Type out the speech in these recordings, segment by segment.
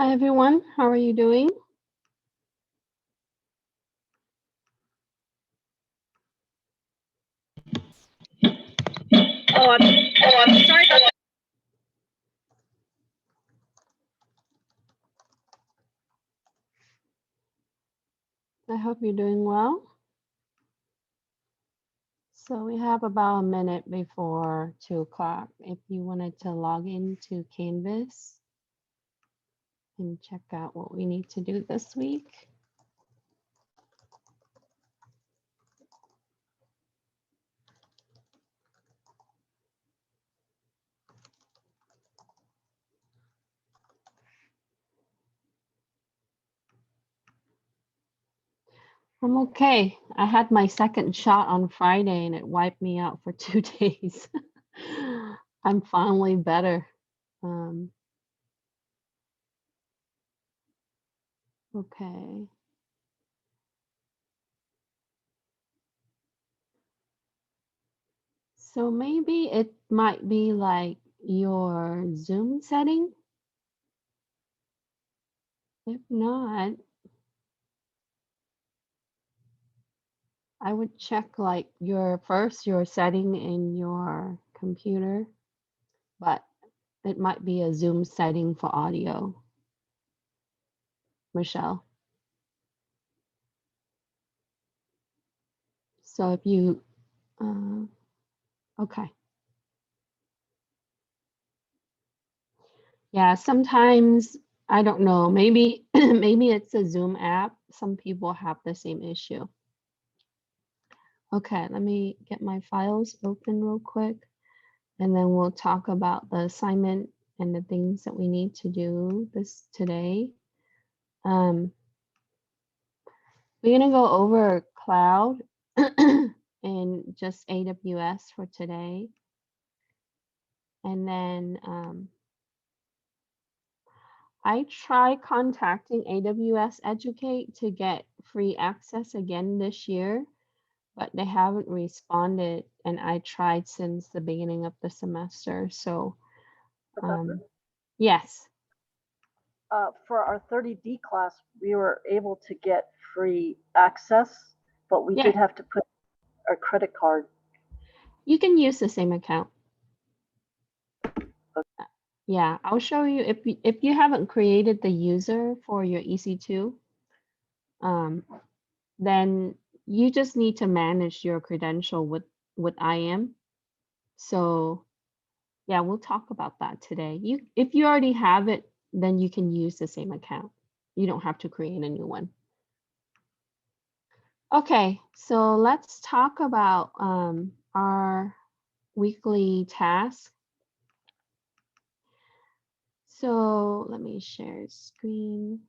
Hi everyone, how are you doing? I'm sorry about that. I hope you're doing well. So we have about a minute before 2 o'clock. If you wanted to log into Canvas and check out what we need to do this week. I'm okay. I had my second shot on Friday and it wiped me out for 2 days. I'm finally better. Okay. So maybe it might be like your Zoom setting. If not, I would check like your setting in your computer, but it might be a Zoom setting for audio. Michelle. So if you, okay. Yeah, sometimes, I don't know, maybe, maybe it's a Zoom app. Some people have the same issue. Okay, let me get my files open real quick, and then we'll talk about the assignment and the things that we need to do today. We're gonna go over cloud and just AWS for today. And then I tried contacting AWS Educate to get free access again this year, but they haven't responded. And I tried since the beginning of the semester. So yes. For our 30D class, we were able to get free access, but we did have to put our credit card. You can use the same account. Yeah, I'll show you if you haven't created the user for your EC2, then you just need to manage your credential with IAM. So yeah, we'll talk about that today. If you already have it, then you can use the same account. You don't have to create a new one. Okay, so let's talk about our weekly task. So let me share screen.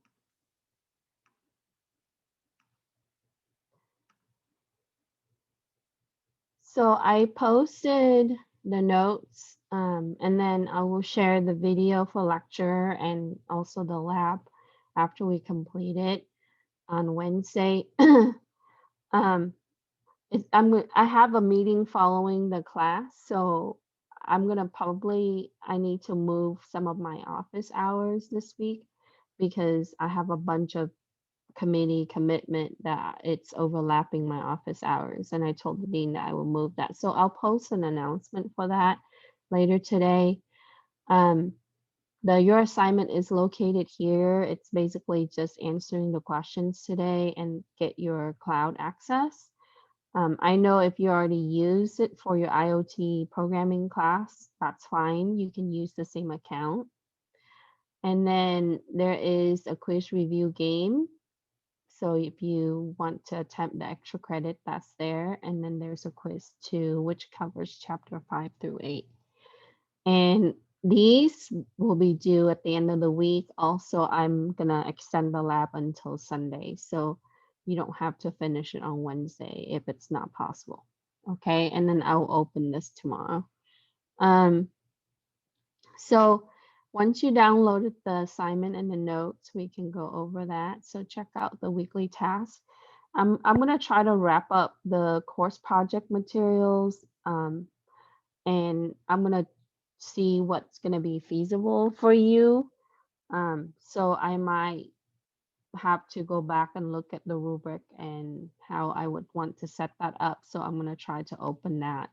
So I posted the notes and then I will share the video for lecture and also the lab after we complete it on Wednesday. I have a meeting following the class, so I'm gonna I need to move some of my office hours this week because I have a bunch of committee commitment that it's overlapping my office hours. And I told the dean that I will move that. So I'll post an announcement for that later today. Your assignment is located here. It's basically just answering the questions today and get your cloud access. I know if you already use it for your IoT programming class, that's fine. You can use the same account. And then there is a quiz review game. So if you want to attempt the extra credit, that's there. And then there's a quiz too, which covers chapter 5 through 8. And these will be due at the end of the week. Also, I'm gonna extend the lab until Sunday. So you don't have to finish it on Wednesday if it's not possible. Okay, and then I'll open this tomorrow. So once you downloaded the assignment and the notes, we can go over that. So check out the weekly task. I'm gonna try to wrap up the course project materials, and I'm gonna see what's gonna be feasible for you. So I might have to go back and look at the rubric and how I would want to set that up. So I'm going to try to open that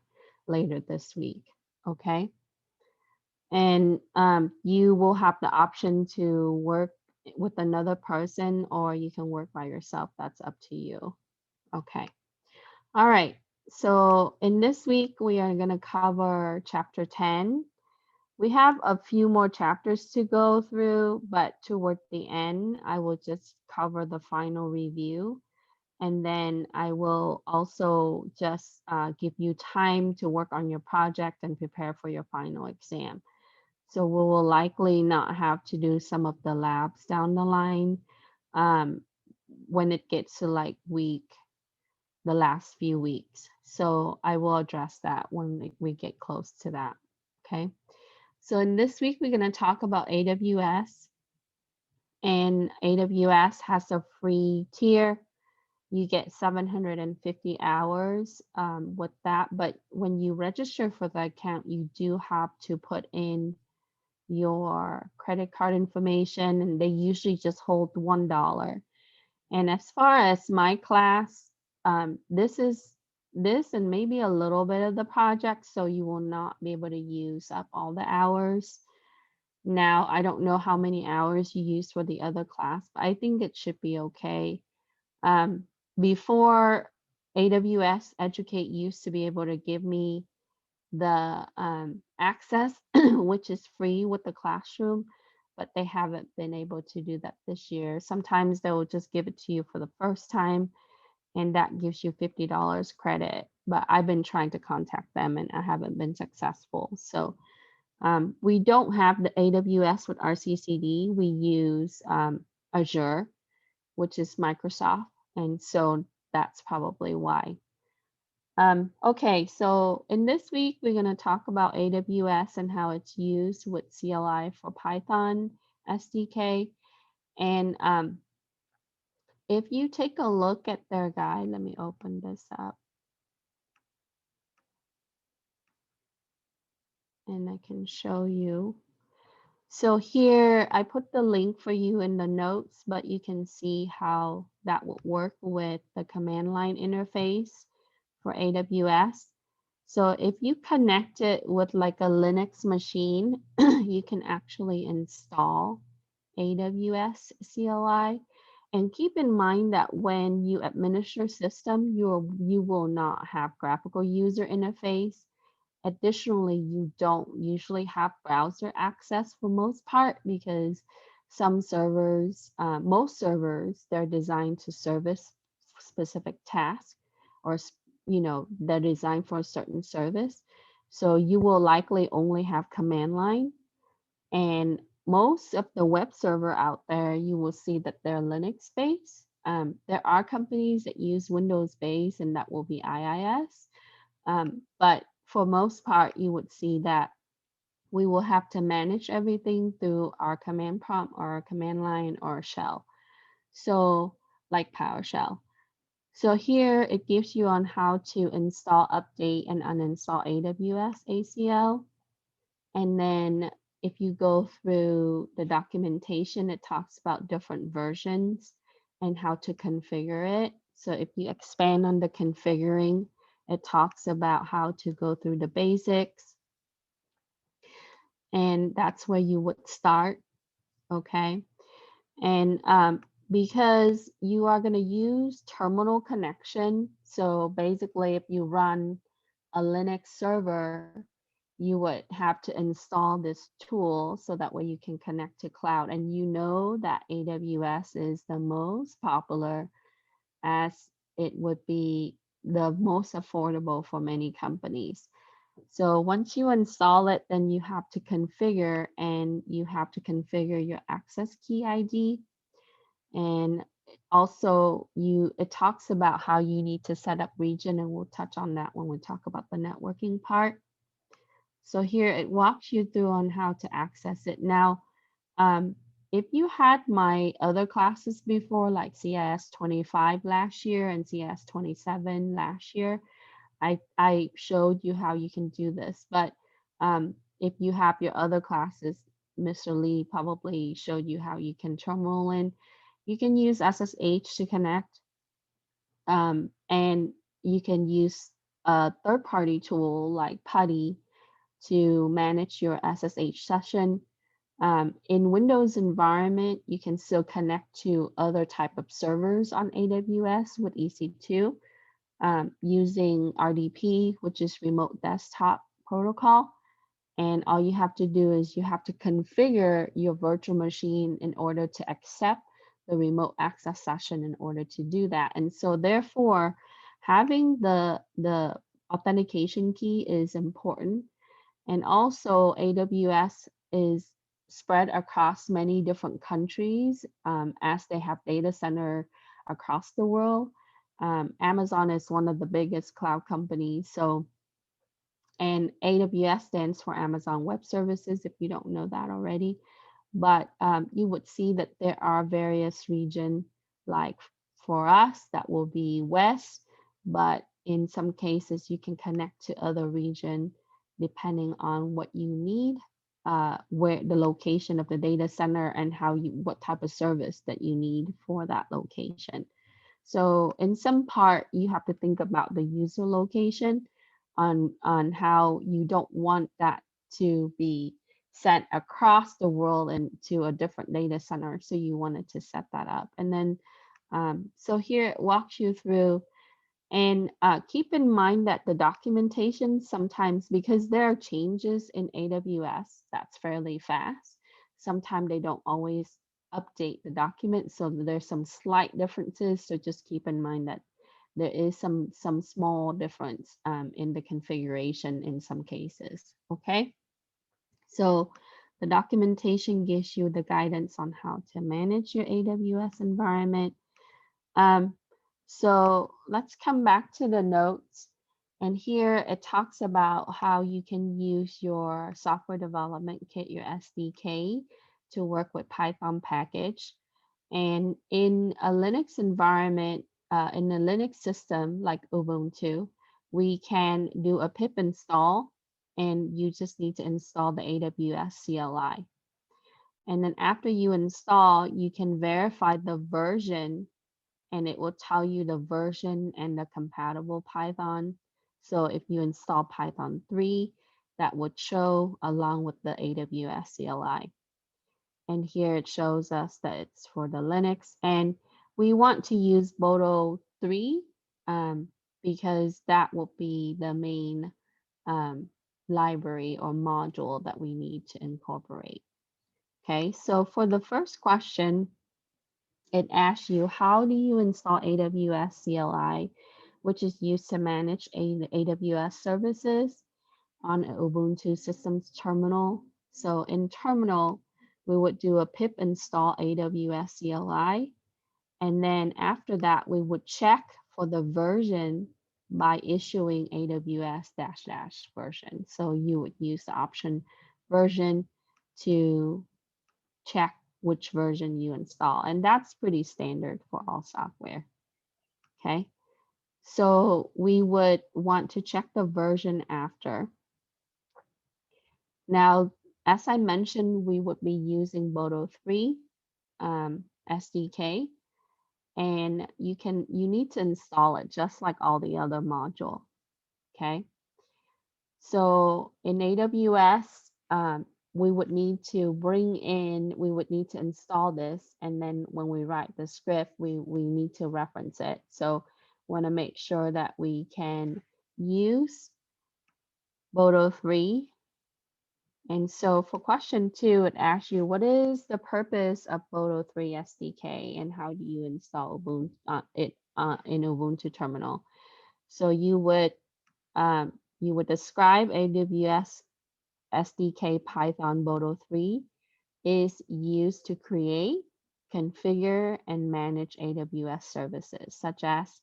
later this week. Okay. And you will have the option to work with another person or you can work by yourself. That's up to you. Okay. All right. So in this week, we are going to cover chapter 10. We have a few more chapters to go through, but toward the end, I will just cover the final review. And then I will also just give you time to work on your project and prepare for your final exam. So we will likely not have to do some of the labs down the line um, when it gets to like the last few weeks. So I will address that when we get close to that. Okay. So in this week, we're going to talk about AWS. And AWS has a free tier. You get 750 hours with that. But when you register for the account, you do have to put in your credit card information, and they usually just hold $1. And as far as my class, this is this and maybe a little bit of the project, so you will not be able to use up all the hours. Now, I don't know how many hours you use for the other class, but I think it should be okay. Um, Before, AWS Educate used to be able to give me the access, which is free with the classroom, but they haven't been able to do that this year. Sometimes they will just give it to you for the first time, and that gives you $50 credit. But I've been trying to contact them and I haven't been successful. So we don't have the AWS with RCCD. We use Azure, which is Microsoft. And so that's probably why. Okay, so in this week, we're going to talk about AWS and how it's used with CLI for Python SDK. And if you take a look at their guide, let me open this up. And I can show you. So here, I put the link for you in the notes, but you can see how that would work with the command line interface for AWS. So if you connect it with like a Linux machine, you can actually install AWS CLI. And keep in mind that when you administer system, you will not have graphical user interface. Additionally, you don't usually have browser access for most part because some servers, most servers, they're designed to service specific tasks or, they're designed for a certain service. So you will likely only have command line. And most of the web server out there, you will see that they're Linux based. There are companies that use Windows based, and that will be IIS. But for most part, you would see that we will have to manage everything through our command prompt or our command line or shell. So like PowerShell. So here it gives you on how to install, update, and uninstall AWS ACL. And then if you go through the documentation, it talks about different versions and how to configure it. So if you expand on the configuring, it talks about how to go through the basics. And that's where you would start, okay? And because you are going to use terminal connection, so basically if you run a Linux server, you would have to install this tool so that way you can connect to cloud. And you know that AWS is the most popular, as it would be the most affordable for many companies. So once you install it, then you have to configure, and you have to configure your access key ID. And also it talks about how you need to set up region, and we'll touch on that when we talk about the networking part. So here it walks you through on how to access it. Now, if you had my other classes before, like CIS25 last year and CIS27 last year, I showed you how you can do this. But if you have your other classes, Mr. Lee probably showed you how you can terminal in. You can use SSH to connect, and you can use a third-party tool like PuTTY to manage your SSH session. In Windows environment, you can still connect to other type of servers on AWS with EC2 using RDP, which is Remote Desktop Protocol. And all you have to do is you have to configure your virtual machine in order to accept the remote access session in order to do that. And so therefore, having the authentication key is important. And also AWS is spread across many different countries as they have data center across the world. Amazon is one of the biggest cloud companies. So, and AWS stands for Amazon Web Services, if you don't know that already. But you would see that there are various regions, like for us, that will be West, but in some cases, you can connect to other region depending on what you need, where the location of the data center and what type of service that you need for that location. So in some part, you have to think about the user location on how you don't want that to be sent across the world and to a different data center. So you wanted to set that up. And then, so here it walks you through, and keep in mind that the documentation sometimes, because there are changes in AWS that's fairly fast, sometimes they don't always update the document. So there's some slight differences. So just keep in mind that there is some small difference in the configuration in some cases. Okay. So the documentation gives you the guidance on how to manage your AWS environment. So let's come back to the notes. And here it talks about how you can use your software development kit, your SDK, to work with Python package. And in a Linux environment, in a Linux system like Ubuntu, we can do a pip install, and you just need to install the AWS CLI. And then after you install, you can verify the version, and it will tell you the version and the compatible Python. So if you install Python 3, that would show along with the AWS CLI. And here it shows us that it's for the Linux. And we want to use Boto 3 because that will be the main library or module that we need to incorporate. Okay, so for the first question, it asks you, how do you install AWS CLI, which is used to manage AWS services on an Ubuntu systems terminal? So in terminal, we would do a pip install AWS CLI. And then after that, we would check for the version by issuing AWS -- version. So you would use the option version to check which version you install. And that's pretty standard for all software. Okay. So we would want to check the version after. Now, as I mentioned, we would be using Boto 3 SDK, and you need to install it just like all the other module. Okay. So in AWS, we would need to install this, and then when we write the script, we need to reference it. So want to make sure that we can use Boto 3. And so for question 2, it asks you, what is the purpose of Boto 3 SDK and how do you install it in Ubuntu terminal? So you would describe AWS SDK Python Boto 3 is used to create, configure, and manage AWS services, such as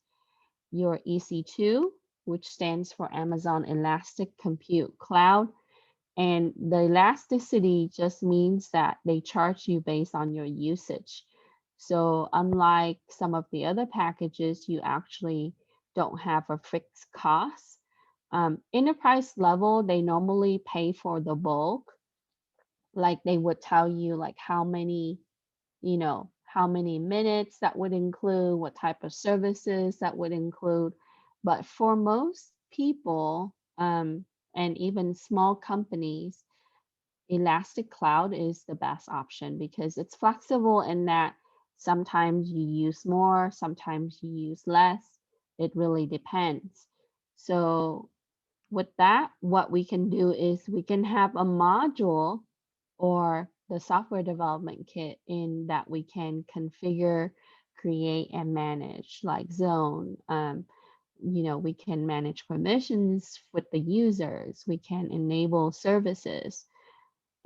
your EC2, which stands for Amazon Elastic Compute Cloud. And the elasticity just means that they charge you based on your usage. So unlike some of the other packages, you actually don't have a fixed cost. Enterprise level, they normally pay for the bulk. like they would tell you like how many, how many minutes that would include, what type of services that would include. But for most people, and even small companies, Elastic Cloud is the best option because it's flexible in that sometimes you use more, sometimes you use less. It really depends. So with that, what we can do is we can have a module or the software development kit in that we can configure, create, and manage, like zone. We can manage permissions with the users. We can enable services.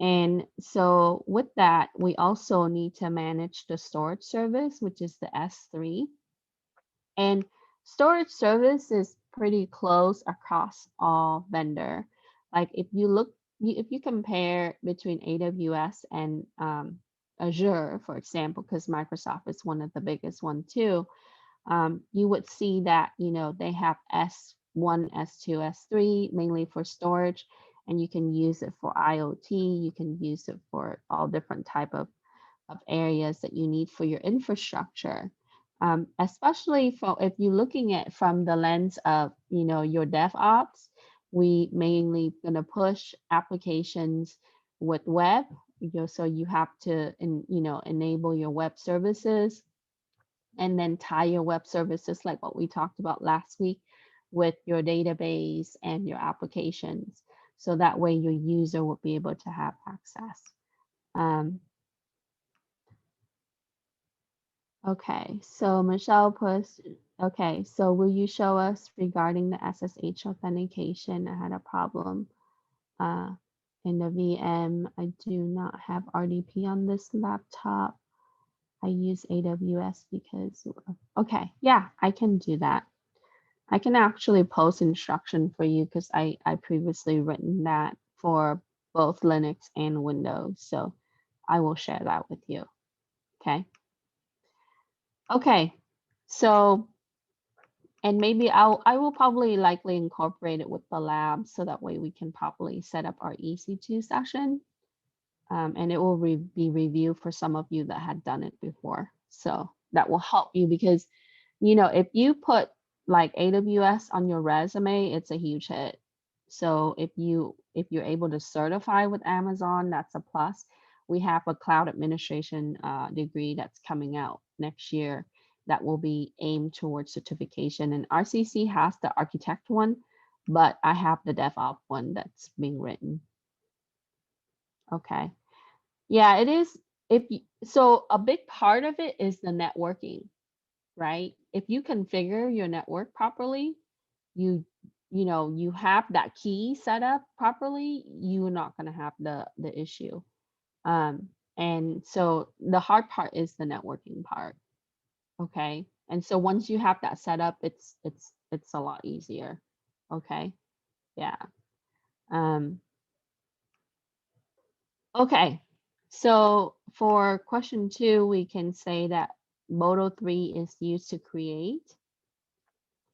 And so with that, we also need to manage the storage service, which is the S3. And storage service is pretty close across all vendor. Like if you look, if you compare between AWS and Azure, for example, because Microsoft is one of the biggest one too, you would see that, they have S1, S2, S3, mainly for storage, and you can use it for IoT, you can use it for all different type of areas that you need for your infrastructure. Especially for if you're looking at from the lens of, your DevOps, we mainly gonna push applications with web, so you have to, enable your web services and then tie your web services like what we talked about last week with your database and your applications. So that way your user will be able to have access. Um, okay, so Michelle puts, okay, so will you show us regarding the SSH authentication? I had a problem uh, in the VM. I do not have RDP on this laptop. I use AWS because, okay, yeah, I can do that. I can actually post instruction for you because I previously written that for both Linux and Windows. So I will share that with you. Okay. Okay. So, and maybe I will probably likely incorporate it with the lab so that way we can probably set up our EC2 session. And it will be reviewed for some of you that had done it before. So that will help you because, if you put like AWS on your resume, it's a huge hit. So if you're able to certify with Amazon, that's a plus. We have a cloud administration degree that's coming out next year that will be aimed towards certification. And RCC has the architect one, but I have the DevOps one that's being written. Okay. Yeah, it is. So a big part of it is the networking, right? If you configure your network properly, you you have that key set up properly, you're not going to have the issue. And so the hard part is the networking part. Okay. And so once you have that set up, it's a lot easier. Okay. Yeah. Um, Okay, so for question 2, we can say that Modo 3 is used to create,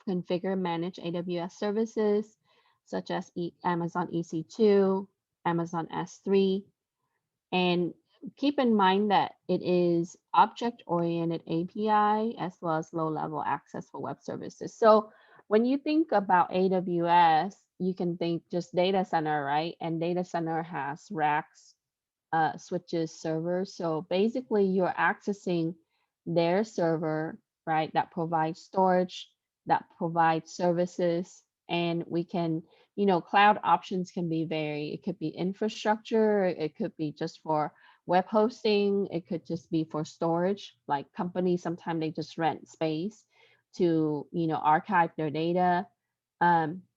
configure, manage AWS services such as Amazon EC2, Amazon S3, and keep in mind that it is object-oriented API as well as low-level access for web services. So when you think about AWS, you can think just data center, right? And data center has racks, switches, servers. So basically you're accessing their server, right, that provides storage, that provides services, and we can, cloud options can be varied. It could be infrastructure, it could be just for web hosting, it could just be for storage. Like companies, sometimes they just rent space to, archive their data.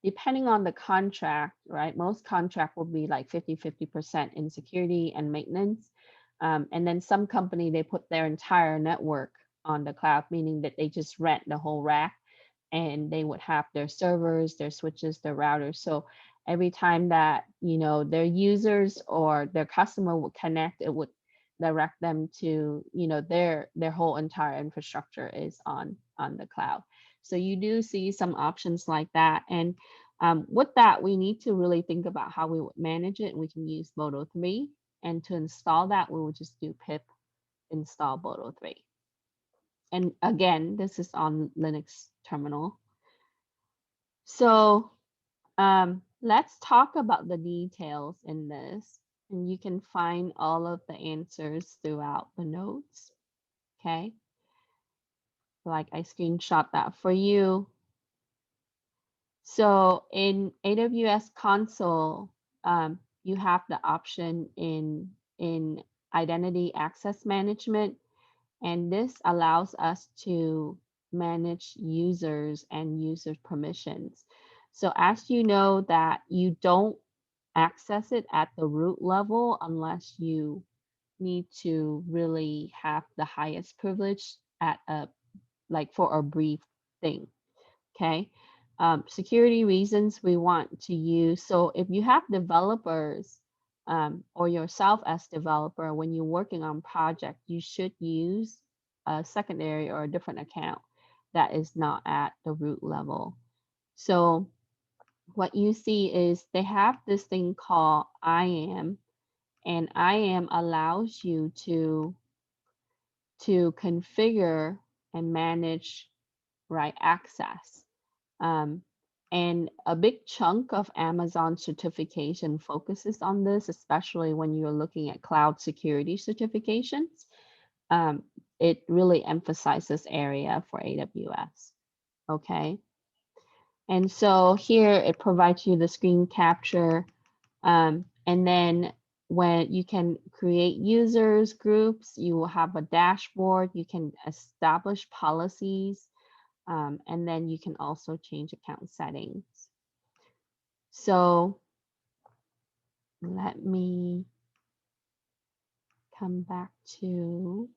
Depending on the contract, right? Most contract will be like 50% in security and maintenance. And then some company, they put their entire network on the cloud, meaning that they just rent the whole rack and they would have their servers, their switches, their routers. So every time that, their users or their customer would connect, it would direct them to, their whole entire infrastructure is on the cloud. So you do see some options like that. And with that, we need to really think about how we would manage it. And we can use Modo 3. And to install that, we will just do pip install boto3. And again, this is on Linux terminal. So let's talk about the details in this. And you can find all of the answers throughout the notes. Okay. Like I screenshot that for you. So in AWS console, you have the option in identity access management, and this allows us to manage users and user permissions. So as you know that you don't access it at the root level unless you need to really have the highest privilege at a like for a brief thing. Okay. Security reasons we want to use. So if you have developers or yourself as developer, when you're working on project, you should use a secondary or a different account that is not at the root level. So what you see is they have this thing called IAM, and IAM allows you to configure and manage right access. And a big chunk of Amazon certification focuses on this, especially when you're looking at cloud security certifications. Um, it really emphasizes area for AWS. Okay. And so here it provides you the screen capture. And then when you can create users, groups, you will have a dashboard, you can establish policies, and then you can also change account settings. So let me come back to,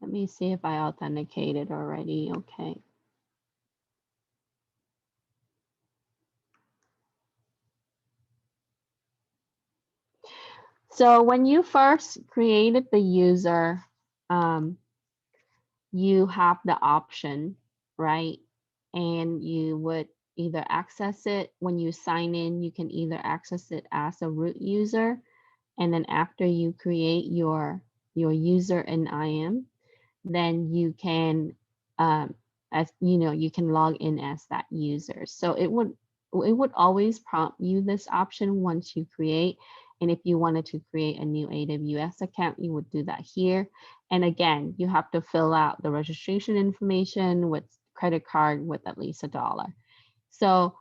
let me see if I authenticated already. Okay. So when you first created the user, you have the option, right? And you would either access it when you sign in, you can either access it as a root user, and then after you create your user in IAM, then you can as you know, you can log in as that user. So it would always prompt you this option once you create. And if you wanted to create a new AWS account, you would do that here. And again, you have to fill out the registration information with credit card with at least $1. So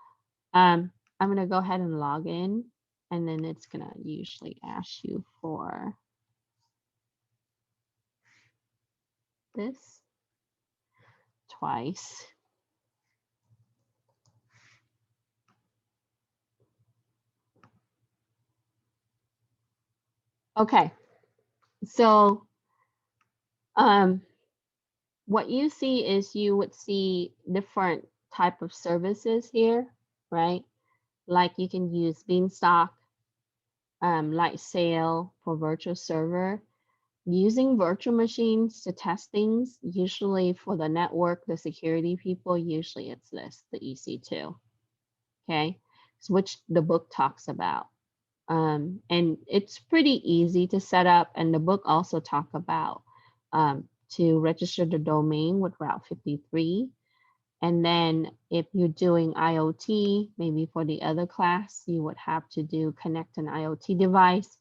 I'm going to go ahead and log in, and then it's going to usually ask you for this twice. Okay, so what you see is you would see different type of services here, right? Like you can use Beanstalk, Lightsail for virtual server. Using virtual machines to test things, usually for the network, the security people, usually it's this, the EC2, okay? So which the book talks about. And it's pretty easy to set up, and the book also talk about to register the domain with Route 53. And then if you're doing IoT, maybe for the other class, you would have to do connect an IoT device,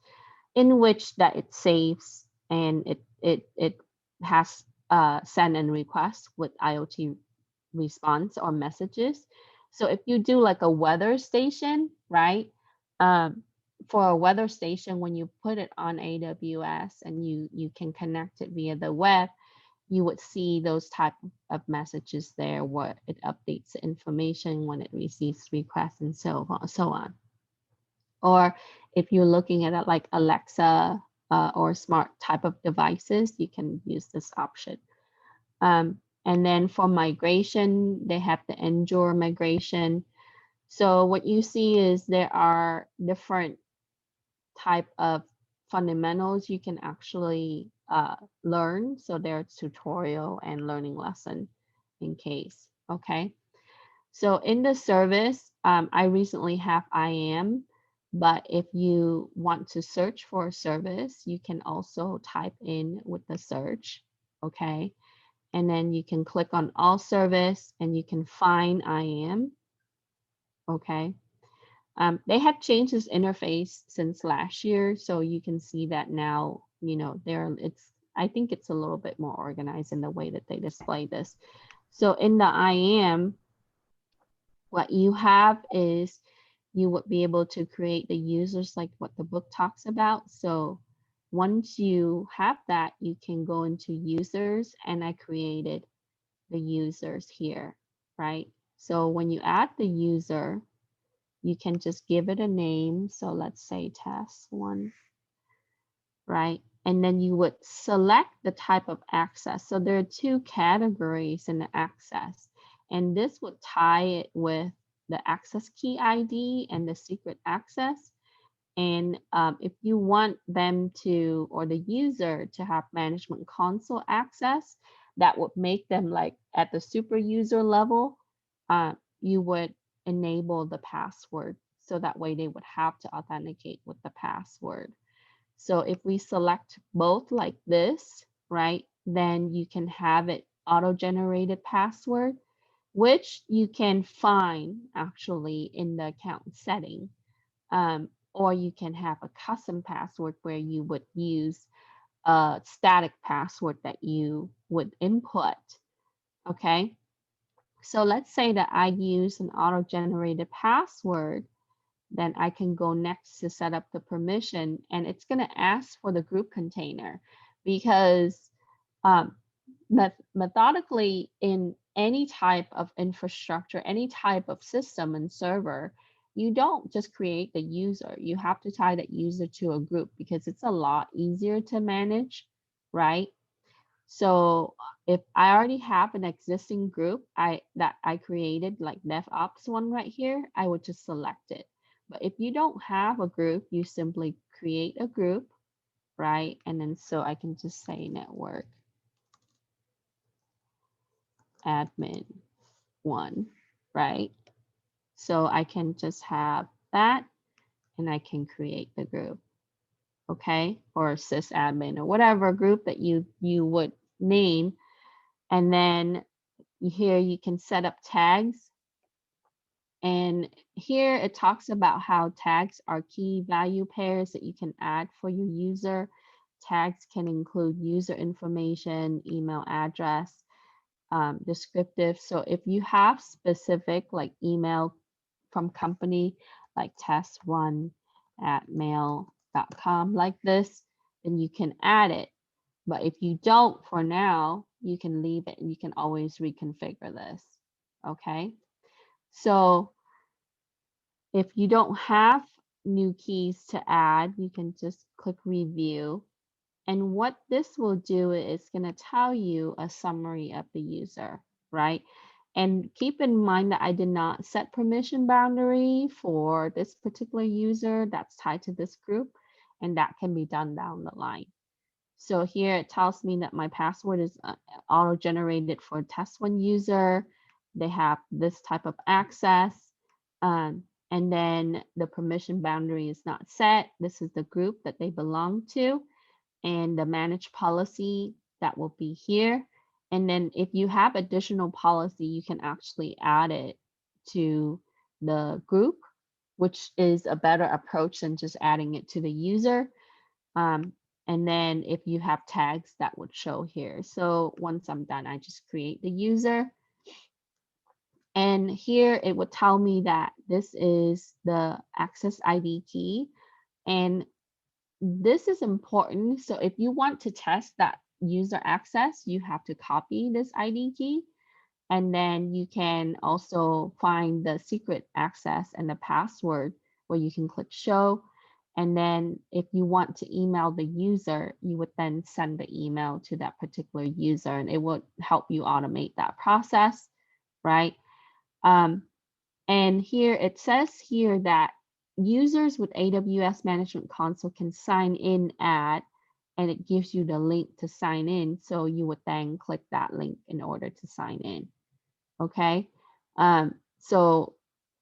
in which that it saves and it has send and request with IoT response or messages. So if you do like a weather station, right? For a weather station, when you put it on AWS and you can connect it via the web, you would see those type of messages there where it updates the information when it receives requests and so on. Or if you're looking at it like Alexa or smart type of devices, you can use this option. And then for migration, they have the Endure migration. So what you see is there are different type of fundamentals you can actually learn. So there's tutorial and learning lesson in case, okay? So in the service, I recently have IAM, but if you want to search for a service, you can also type in with the search, okay? And then you can click on all service and you can find IAM, okay? They have changed this interface since last year, so you can see that now, you know, I think it's a little bit more organized in the way that they display this. So in the IAM, what you have is you would be able to create the users like what the book talks about. So once you have that, you can go into users, and I created the users here, right? So when you add the user, you can just give it a name. So let's say test one, right? And then you would select the type of access. So there are two categories in the access, and this would tie it with the access key ID and the secret access. And if you want them to, or the user to have management console access, that would make them like at the super user level, you would enable the password. So that way they would have to authenticate with the password. So if we select both like this, right, then you can have it auto-generated password, which you can find actually in the account setting. Or you can have a custom password where you would use a static password that you would input. Okay. So let's say that I use an auto-generated password, then I can go next to set up the permission, and it's going to ask for the group container because um, methodically in any type of infrastructure, any type of system and server, you don't just create the user. You have to tie that user to a group because it's a lot easier to manage, right? So if I already have an existing group that I created, like DevOps one right here, I would just select it. But if you don't have a group, you simply create a group, right? And then so I can just say network admin 1, right? So I can just have that and I can create the group, okay? Or sysadmin or whatever group that you would name. And then here you can set up tags. And here it talks about how tags are key value pairs that you can add for your user. Tags can include user information, email address, descriptive. So if you have specific like email from company like test1@mail.com like this, then you can add it. But if you don't for now, you can leave it and you can always reconfigure this. Okay. So if you don't have new keys to add, you can just click review. And what this will do is going to tell you a summary of the user, right? And keep in mind that I did not set permission boundary for this particular user that's tied to this group, and that can be done down the line. So here it tells me that my password is auto-generated for test1 user. They have this type of access. And then the permission boundary is not set. This is the group that they belong to. And the manage policy, that will be here. And then if you have additional policy, you can actually add it to the group, which is a better approach than just adding it to the user. And then if you have tags, that would show here. So once I'm done, I just create the user. And here it would tell me that this is the access ID key. And this is important. So if you want to test that user access, you have to copy this ID key. And then you can also find the secret access and the password where you can click show. And then if you want to email the user, you would then send the email to that particular user, and it would help you automate that process, right? And here it says here that users with AWS Management Console can sign in at, and it gives you the link to sign in. So you would then click that link in order to sign in. Okay. So,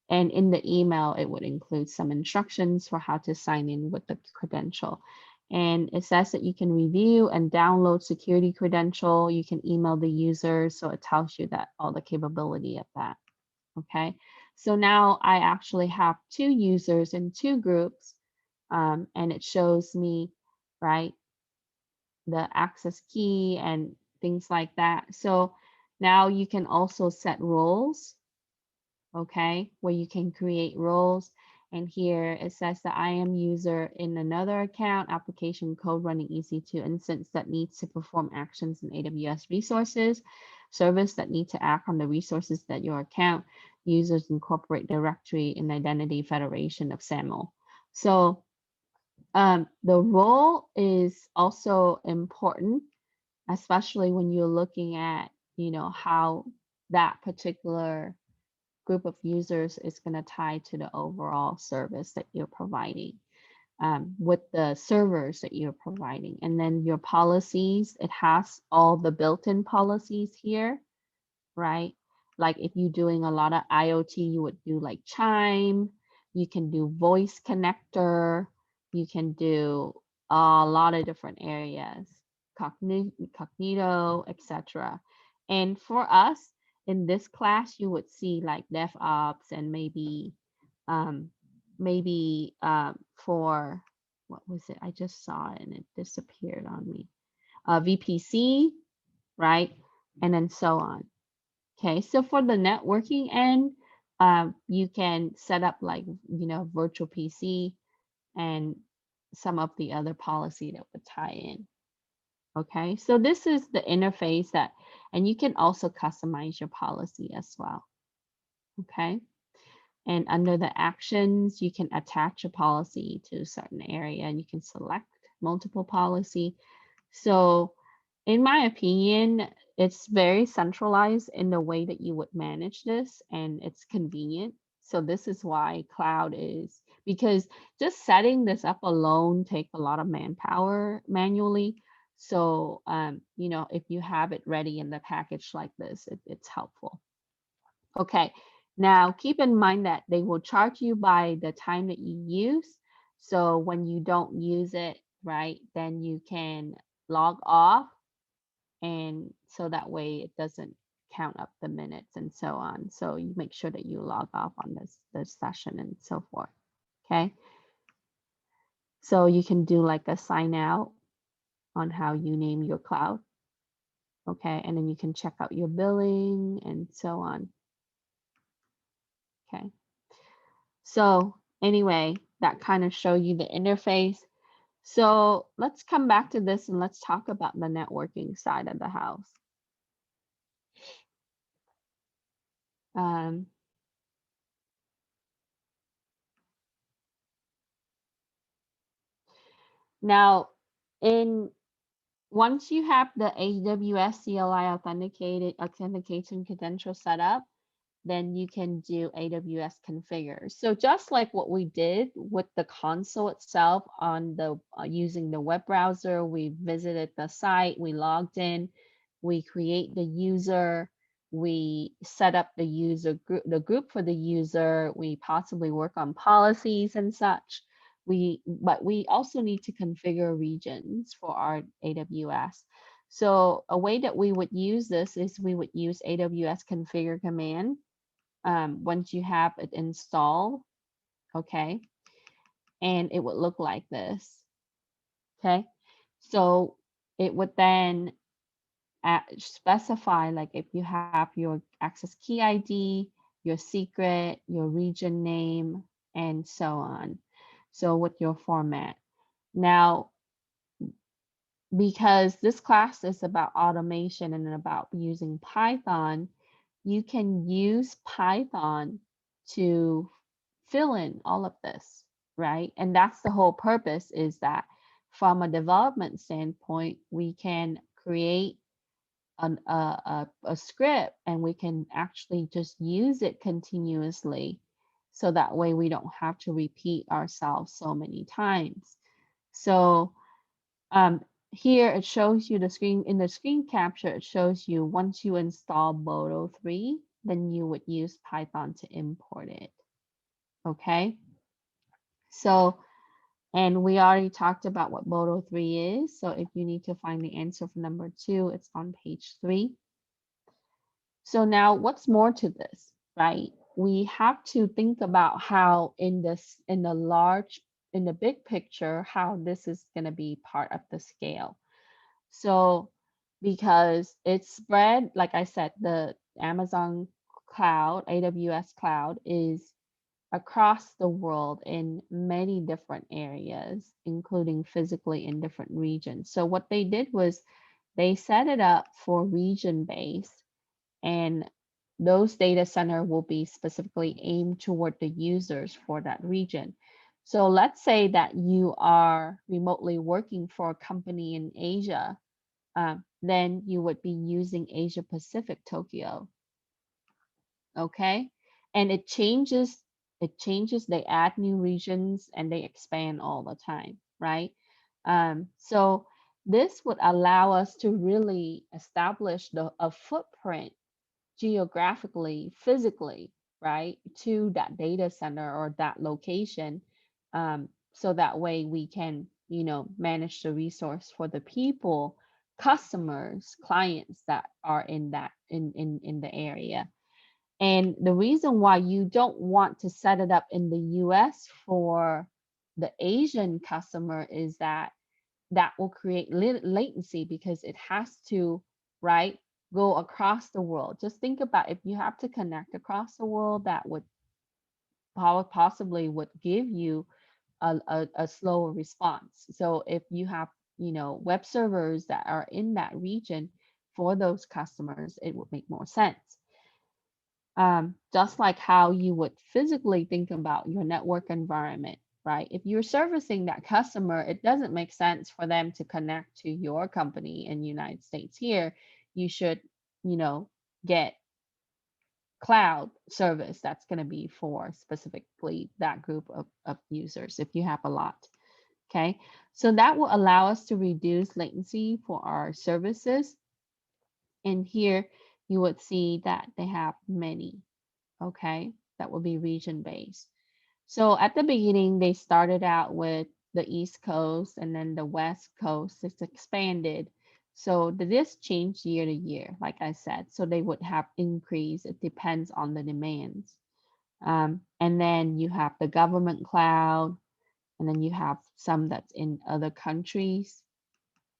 and in the email, it would include some instructions for how to sign in with the credential. And it says that you can review and download security credential. You can email the user. So it tells you that all the capability of that. Okay. So now I actually have 2 users in 2 groups, and it shows me, right, the access key and things like that. So now you can also set roles, okay, where you can create roles. And here it says that I am user in another account, application code running EC2 instance that needs to perform actions in AWS resources, service that need to act on the resources that your account users incorporate directory and identity federation of SAML. So the role is also important, especially when you're looking at, how that particular group of users is going to tie to the overall service that you're providing, with the servers that you're providing. And then your policies, it has all the built-in policies here, right? Like if you're doing a lot of IoT, you would do like Chime, you can do voice connector, you can do a lot of different areas, Cognito, etc. And for us in this class, you would see like DevOps and um, maybe for, what was it? I just saw it and it disappeared on me. VPC, right? And then so on. Okay, so for the networking end, you can set up like, virtual PC and some of the other policy that would tie in. Okay, so this is the interface and you can also customize your policy as well. Okay, and under the actions, you can attach a policy to a certain area and you can select multiple policy. So in my opinion, it's very centralized in the way that you would manage this, and it's convenient. So this is why cloud is, because just setting this up alone take a lot of manpower manually. So, if you have it ready in the package like this, it's helpful. Okay, now keep in mind that they will charge you by the time that you use. So when you don't use it, right, then you can log off, and so that way it doesn't count up the minutes and so on. So you make sure that you log off on this session and so forth. Okay. So you can do like a sign out on how you name your cloud. Okay. And then you can check out your billing and so on. Okay. So anyway, that kind of show you the interface. So let's come back to this and let's talk about the networking side of the house. Now, once you have the AWS CLI authentication credential set up, then you can do AWS Configure. So just like what we did with the console itself on the using the web browser, we visited the site, we logged in, we create the user, we set up the user group, the group for the user, we possibly work on policies and such. But we also need to configure regions for our AWS. So a way that we would use this is we would use AWS Configure Command. Once you have it installed, okay, and it would look like this, okay. So it would then specify, like if you have your access key ID, your secret, your region name, and so on. So with your format. Now, because this class is about automation and about using Python, you can use Python to fill in all of this, right? And that's the whole purpose, is that from a development standpoint, we can create a script and we can actually just use it continuously. So that way we don't have to repeat ourselves so many times. So here it shows you the screen, in the screen capture, it shows you once you install Boto 3, then you would use Python to import it. Okay. So, and we already talked about what Modo 3 is. So if you need to find the answer for number 2, it's on page 3. So now what's more to this, right? We have to think about how in the big picture, how this is going to be part of the scale. So because it's spread, like I said, the Amazon cloud, AWS cloud is across the world in many different areas, including physically in different regions. So what they did was they set it up for region based, and those data center will be specifically aimed toward the users for that region. So let's say that you are remotely working for a company in Asia, then you would be using Asia Pacific Tokyo. Okay. And it changes, they add new regions and they expand all the time, right? So this would allow us to really establish a footprint geographically, physically, right, to that data center or that location. So that way we can, manage the resource for the people, customers, clients that are in that in the area. And the reason why you don't want to set it up in the US for the Asian customer is that that will create latency because it has to, right, go across the world. Just think about if you have to connect across the world, that would possibly would give you a slower response. So if you have, web servers that are in that region for those customers, it would make more sense. Just like how you would physically think about your network environment, right? If you're servicing that customer, it doesn't make sense for them to connect to your company in the United States here. You should, get cloud service that's going to be for specifically that group of users if you have a lot. Okay, so that will allow us to reduce latency for our services. And here you would see that they have many. Okay, that will be region based. So at the beginning, they started out with the East Coast and then the West Coast. It's expanded. So this changed year to year, like I said. So they would have increase. It depends on the demands. And then you have the government cloud, and then you have some that's in other countries.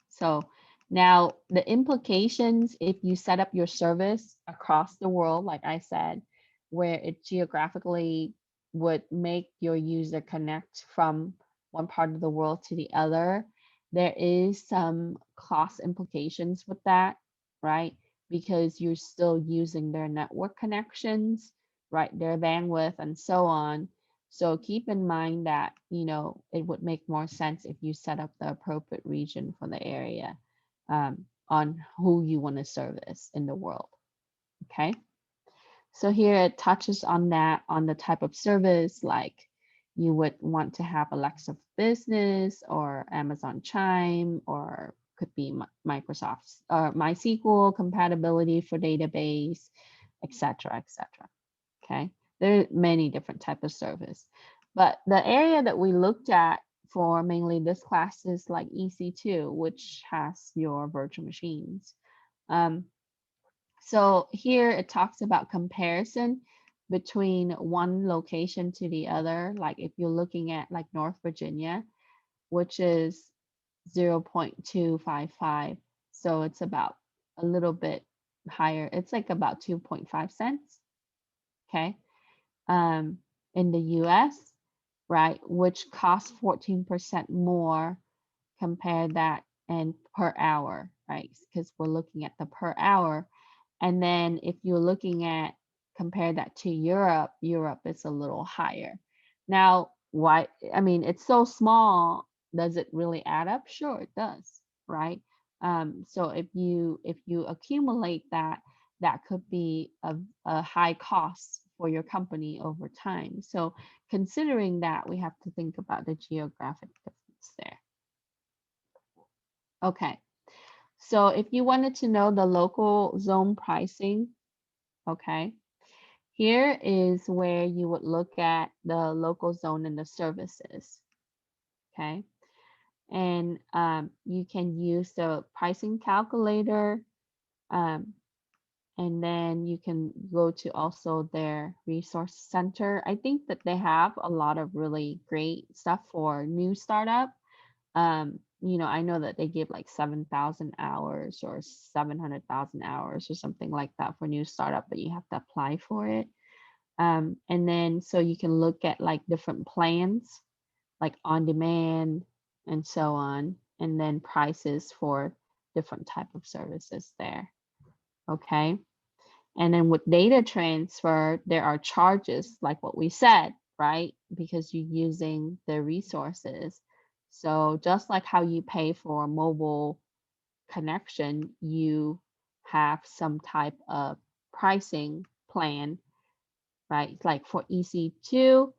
So now the implications, if you set up your service across the world, like I said, where it geographically would make your user connect from one part of the world to the other, there is some cost implications with that, right? Because you're still using their network connections, right? Their bandwidth and so on. So keep in mind that, it would make more sense if you set up the appropriate region for the area, on who you want to service in the world. Okay. So here it touches on that, on the type of service, like you would want to have Alexa Business or Amazon Chime, or could be Microsoft's MySQL compatibility for database, etc., etc. Okay, there are many different types of service, but the area that we looked at for mainly this class is like EC2, which has your virtual machines. So here it talks about comparison between one location to the other. Like if you're looking at like North Virginia, which is 0.255. So it's about a little bit higher. It's like about 2.5 cents. Okay. In the US, right, which costs 14% more, compare that and per hour, right? Because we're looking at the per hour. And then if you're looking at, compare that to Europe, Europe is a little higher. Now, why? I mean, it's so small. Does it really add up? Sure, it does, right? So if you accumulate that, that could be a high cost for your company over time. So considering that, we have to think about the geographic difference there. Okay, so if you wanted to know the local zone pricing, okay, Here is where you would look at the local zone and the services. Okay. And you can use the pricing calculator. Um, and then you can go to also their resource center. I think that they have a lot of really great stuff for new startup. I know that they give like 7,000 hours or 700,000 hours or something like that for new startup, but you have to apply for it. And then so you can look at like different plans, like on demand and so on, and then prices for different type of services there. Okay. And then with data transfer, there are charges, like what we said, right? Because you're using the resources. So just like how you pay for a mobile connection, you have some type of pricing plan, right? Like for EC2,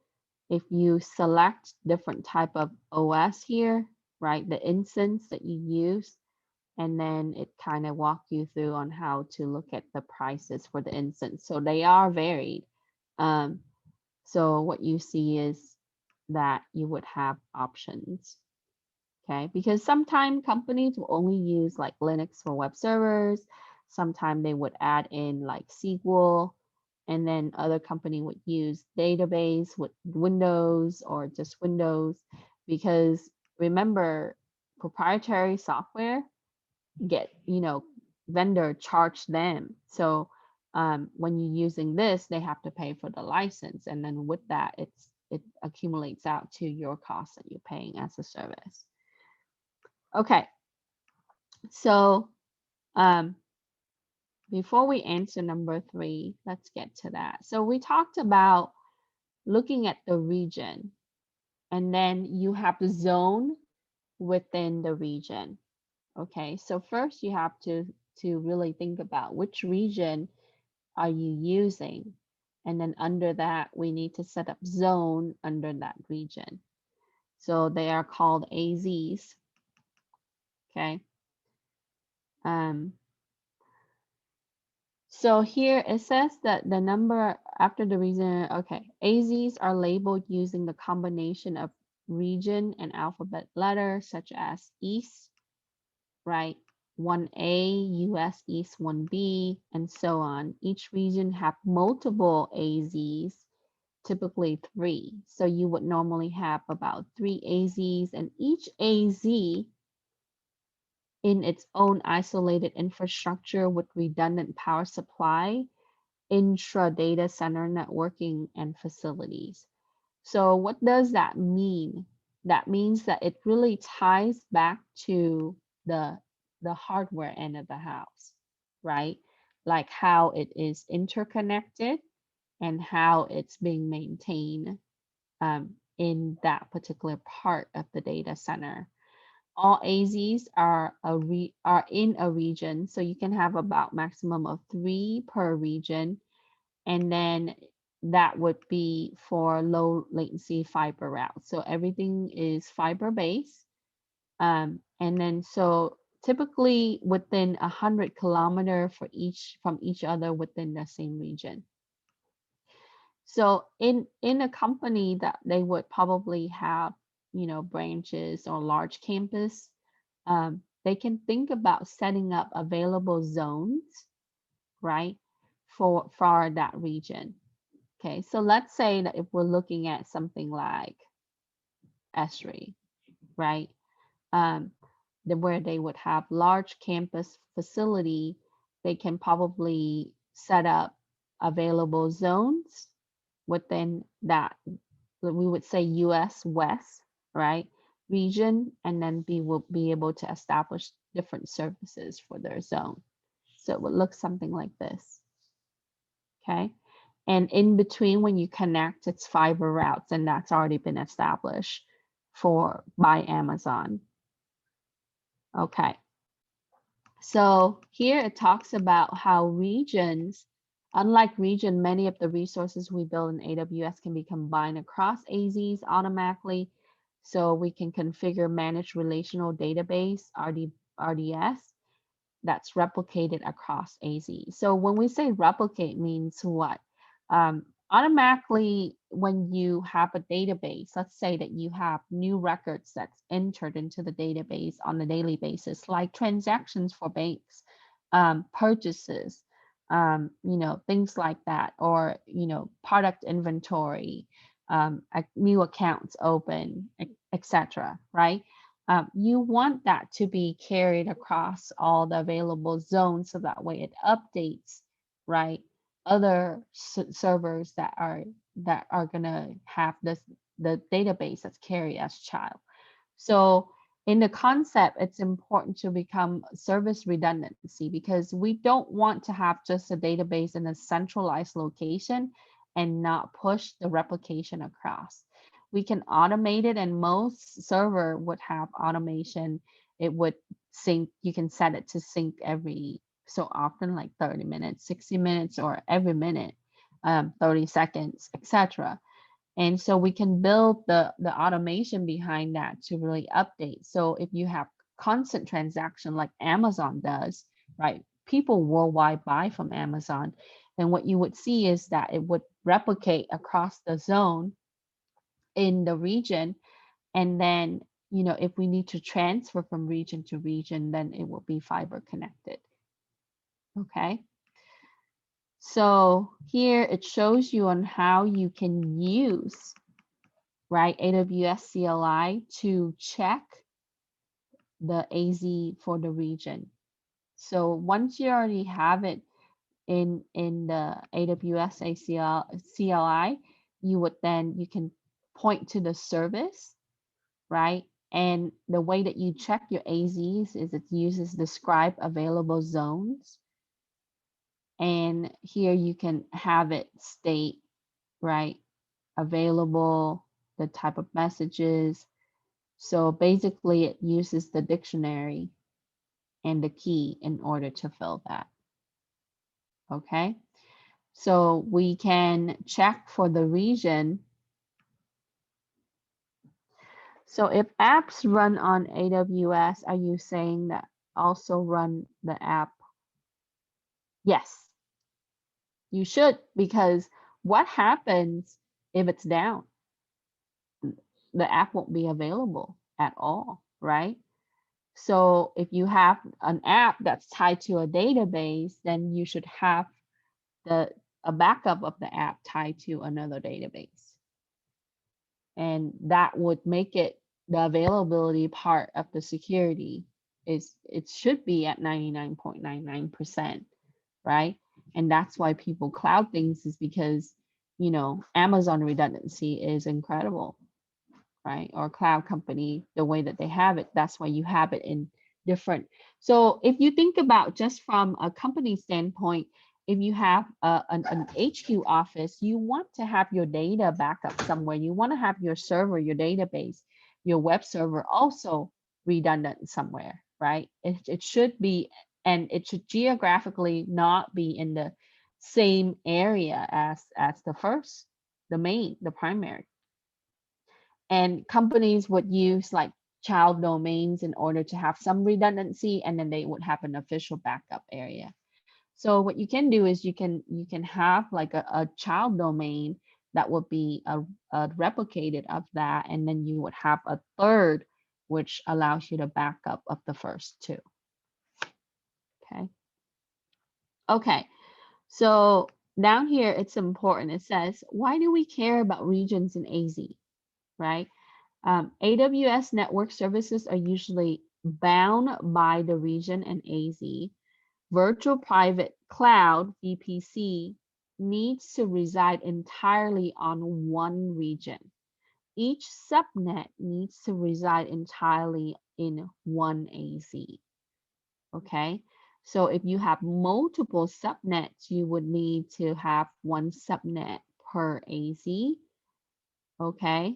if you select different type of OS here, right? The instance that you use, and then it kind of walk you through on how to look at the prices for the instance. So they are varied. Um, so what you see is that you would have options. Okay, because sometimes companies will only use like Linux for web servers. Sometimes they would add in like SQL, and then other company would use database with Windows or just Windows. Because remember, proprietary software get, vendor charge them. So when you're using this, they have to pay for the license. And then with that, it accumulates out to your cost that you're paying as a service. Okay, so before we answer number 3, let's get to that. So we talked about looking at the region, and then you have the zone within the region. Okay, so first you have to really think about which region are you using, and then under that we need to set up zone under that region. So they are called AZs. Okay. So here it says that the number after the region, okay, AZs are labeled using the combination of region and alphabet letters such as East, right? 1A, US East 1B, and so on. Each region have multiple AZs, typically 3. So you would normally have about 3 AZs, and each AZ in its own isolated infrastructure with redundant power supply, intra-data center networking, and facilities. So what does that mean? That means that it really ties back to the hardware end of the house, right? Like how it is interconnected and how it's being maintained in that particular part of the data center. All AZs are in a region, so you can have about maximum of 3 per region, and then that would be for low latency fiber routes. So everything is fiber based, and then so typically within 100 kilometer from each other within the same region. So in a company that they would probably have, branches or large campus, they can think about setting up available zones, right, for that region. Okay, so let's say that if we're looking at something like Esri, right, where they would have large campus facility, they can probably set up available zones within that, we would say US West, right, region, and then will be able to establish different services for their zone. So it would look something like this. Okay. And in between, when you connect, it's fiber routes, and that's already been established by Amazon. Okay. So here it talks about how regions, unlike region, many of the resources we build in AWS can be combined across AZs automatically. So we can configure managed relational database, RDS, that's replicated across AZ. So when we say replicate means what? Automatically, when you have a database, let's say that you have new records that's entered into the database on a daily basis, like transactions for banks, purchases, things like that, or, product inventory, new accounts open, etc., right? You want that to be carried across all the available zones so that way it updates, right? Other servers that are gonna have the database that's carried as child. So in the concept, it's important to become service redundancy because we don't want to have just a database in a centralized location and not push the replication across. We can automate it, and most server would have automation. It would sync, you can set it to sync every so often, like 30 minutes, 60 minutes, or every minute, 30 seconds, etc. And so we can build the automation behind that to really update. So if you have constant transaction like Amazon does, right? People worldwide buy from Amazon. Then what you would see is that it would replicate across the zone in the region. And then, if we need to transfer from region to region, then it will be fiber connected. Okay. So here it shows you on how you can use, right, AWS CLI to check the AZ for the region. So once you already have it in the AWS CLI, you can point to the service, right? And the way that you check your AZs is it uses describe available zones. And here you can have it state, right, available, the type of messages. So basically it uses the dictionary and the key in order to fill that. Okay. So we can check for the region. So if apps run on AWS, are you saying that also run the app? Yes, you should, because what happens if it's down? The app won't be available at all, right? So if you have an app that's tied to a database, then you should have a backup of the app tied to another database. And that would make it the availability part of the security is it should be at 99.99%, right? And that's why people cloud things is because, Amazon redundancy is incredible, right? Or cloud company, the way that they have it, that's why you have it in different. So if you think about just from a company standpoint, if you have an HQ office, you want to have your data backup somewhere. You want to have your server, your database, your web server also redundant somewhere, right? It should be, and it should geographically not be in the same area as the primary. And companies would use like child domains in order to have some redundancy, and then they would have an official backup area. So what you can do is you can have like a child domain that would be a replicated of that, and then you would have a third which allows you to back up of the first two. Okay. Okay. So down here it's important. It says, why do we care about regions in AZ, right? AWS network services are usually bound by the region and AZ. Virtual Private Cloud, VPC, needs to reside entirely on one region. Each subnet needs to reside entirely in one AZ. Okay, so if you have multiple subnets, you would need to have one subnet per AZ. Okay,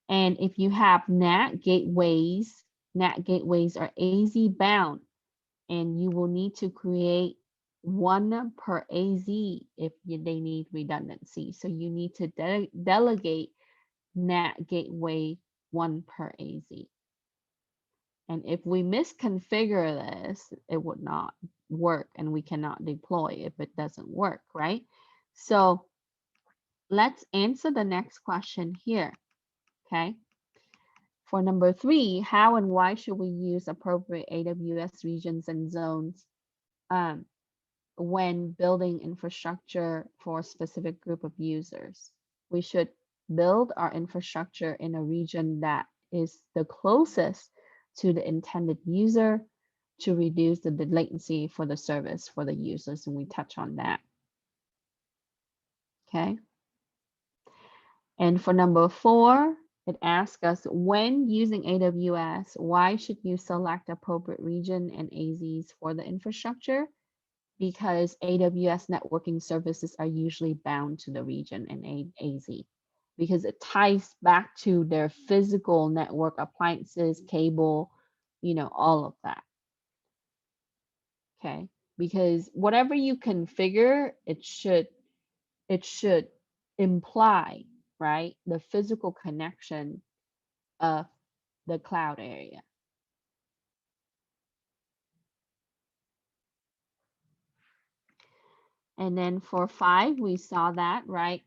and if you have NAT gateways are AZ bound, and you will need to create one per AZ if they need redundancy. So you need to delegate NAT gateway one per AZ. And if we misconfigure this, it would not work, and we cannot deploy if it doesn't work, right? So let's answer the next question here, okay? For number 3, how and why should we use appropriate AWS regions and zones when building infrastructure for a specific group of users? We should build our infrastructure in a region that is the closest to the intended user to reduce the latency for the service for the users, and we touch on that. Okay. And for number 4, it asks us, when using AWS, why should you select appropriate region and AZs for the infrastructure? Because AWS networking services are usually bound to the region and AZ, because it ties back to their physical network appliances, cable, all of that. Okay, because whatever you configure, it should imply, right, the physical connection of the cloud area. And then for 5, we saw that, right?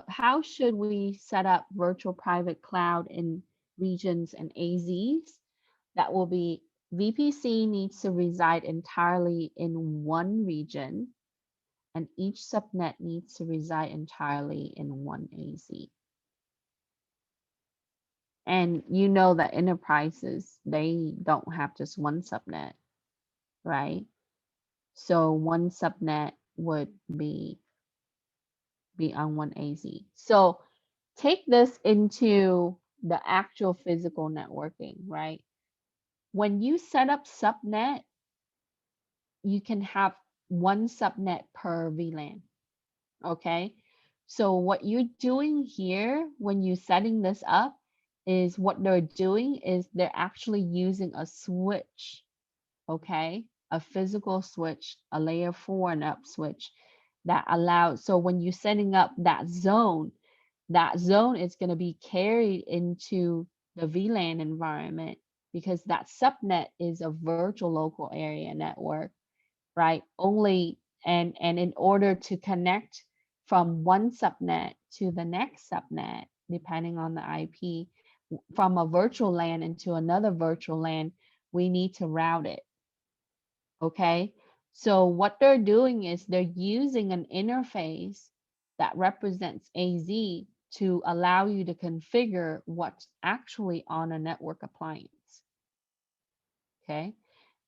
How should we set up virtual private cloud in regions and AZs? That will be VPC needs to reside entirely in one region, and each subnet needs to reside entirely in one AZ. And you know that enterprises, they don't have just one subnet, right? So one subnet would be on one AZ. So take this into the actual physical networking, right? When you set up subnet, you can have one subnet per VLAN, okay? So what you're doing here when you're setting this up is what they're doing is they're actually using a switch, okay? A physical switch, a layer 4 and up switch that allows, so when you're setting up that zone is going to be carried into the VLAN environment, because that subnet is a virtual local area network, right? Only, and in order to connect from one subnet to the next subnet, depending on the IP, from a virtual LAN into another virtual LAN, we need to route it. Okay, so what they're doing is they're using an interface that represents AZ to allow you to configure what's actually on a network appliance. Okay,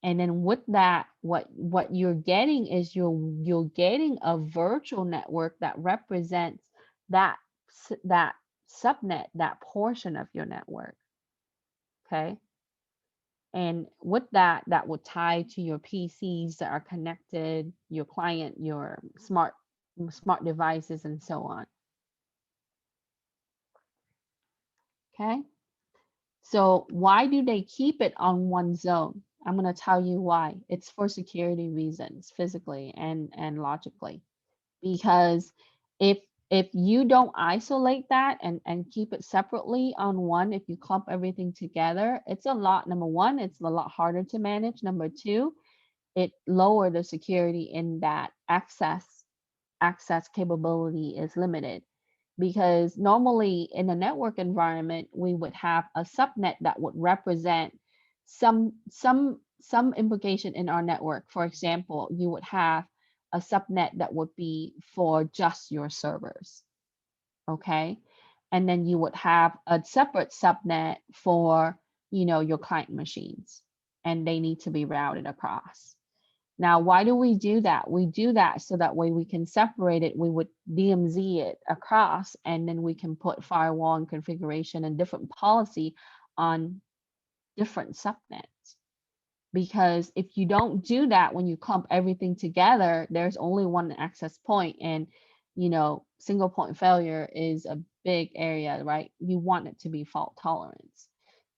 and then with that, what you're getting is you're getting a virtual network that represents that subnet, that portion of your network. Okay. And with that, that will tie to your PCs that are connected, your client, your smart devices, and so on. Okay. So why do they keep it on one zone? I'm going to tell you why. It's for security reasons, physically and logically. Because if you don't isolate that and keep it separately on one, if you clump everything together, it's a lot. Number one, it's a lot harder to manage. Number two, it lower the security in that access capability is limited, because normally in a network environment we would have a subnet that would represent some implication in our network. For example, you would have a subnet that would be for just your servers, okay, and then you would have a separate subnet for your client machines, and they need to be routed across. Now, why do we do that? We do that so that way we can separate it. We would DMZ it across, and then we can put firewall and configuration and different policy on different subnets. Because if you don't do that, when you clump everything together, there's only one access point, and single point failure is a big area, right? You want it to be fault tolerance.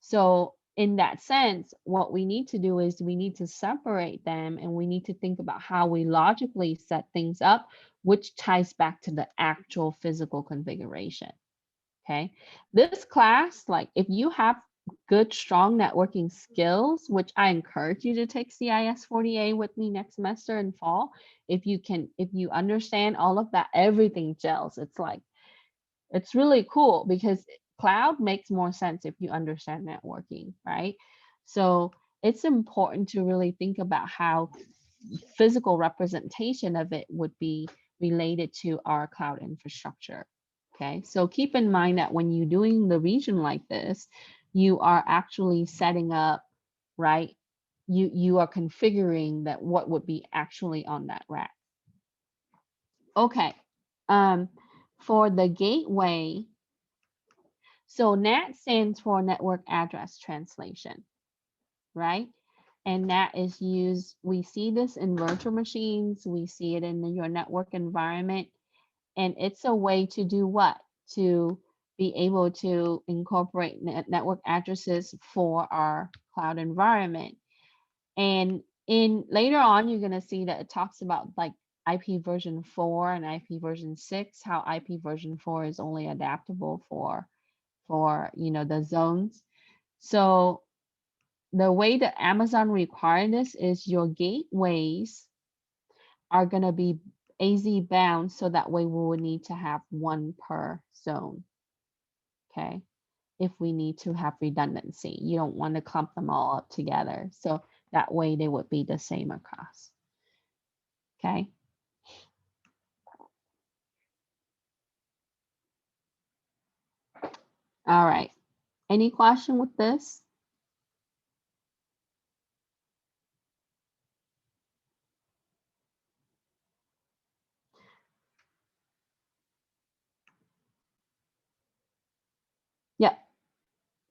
So in that sense, what we need to do is we need to separate them, and we need to think about how we logically set things up, which ties back to the actual physical configuration. Okay, this class, like if you have good, strong networking skills, which I encourage you to take CIS40A with me next semester in fall. If you understand all of that, everything gels. It's like, it's really cool because cloud makes more sense if you understand networking, right? So it's important to really think about how physical representation of it would be related to our cloud infrastructure. Okay, so keep in mind that when you're doing the region like this, you are actually setting up, right? You are configuring that what would be actually on that rack. Okay, for the gateway, so NAT stands for Network Address Translation, right? And that is used, we see this in virtual machines, we see it in your network environment, and it's a way to do what? To be able to incorporate network addresses for our cloud environment. And in later on, you're gonna see that it talks about like IP version 4 and IP version 6, how IP version 4 is only adaptable for the zones. So the way that Amazon require this is your gateways are going to be AZ bound, so that way we will need to have one per zone. Okay, if we need to have redundancy, you don't want to clump them all up together, so that way they would be the same across. Okay. All right, any question with this? Yep,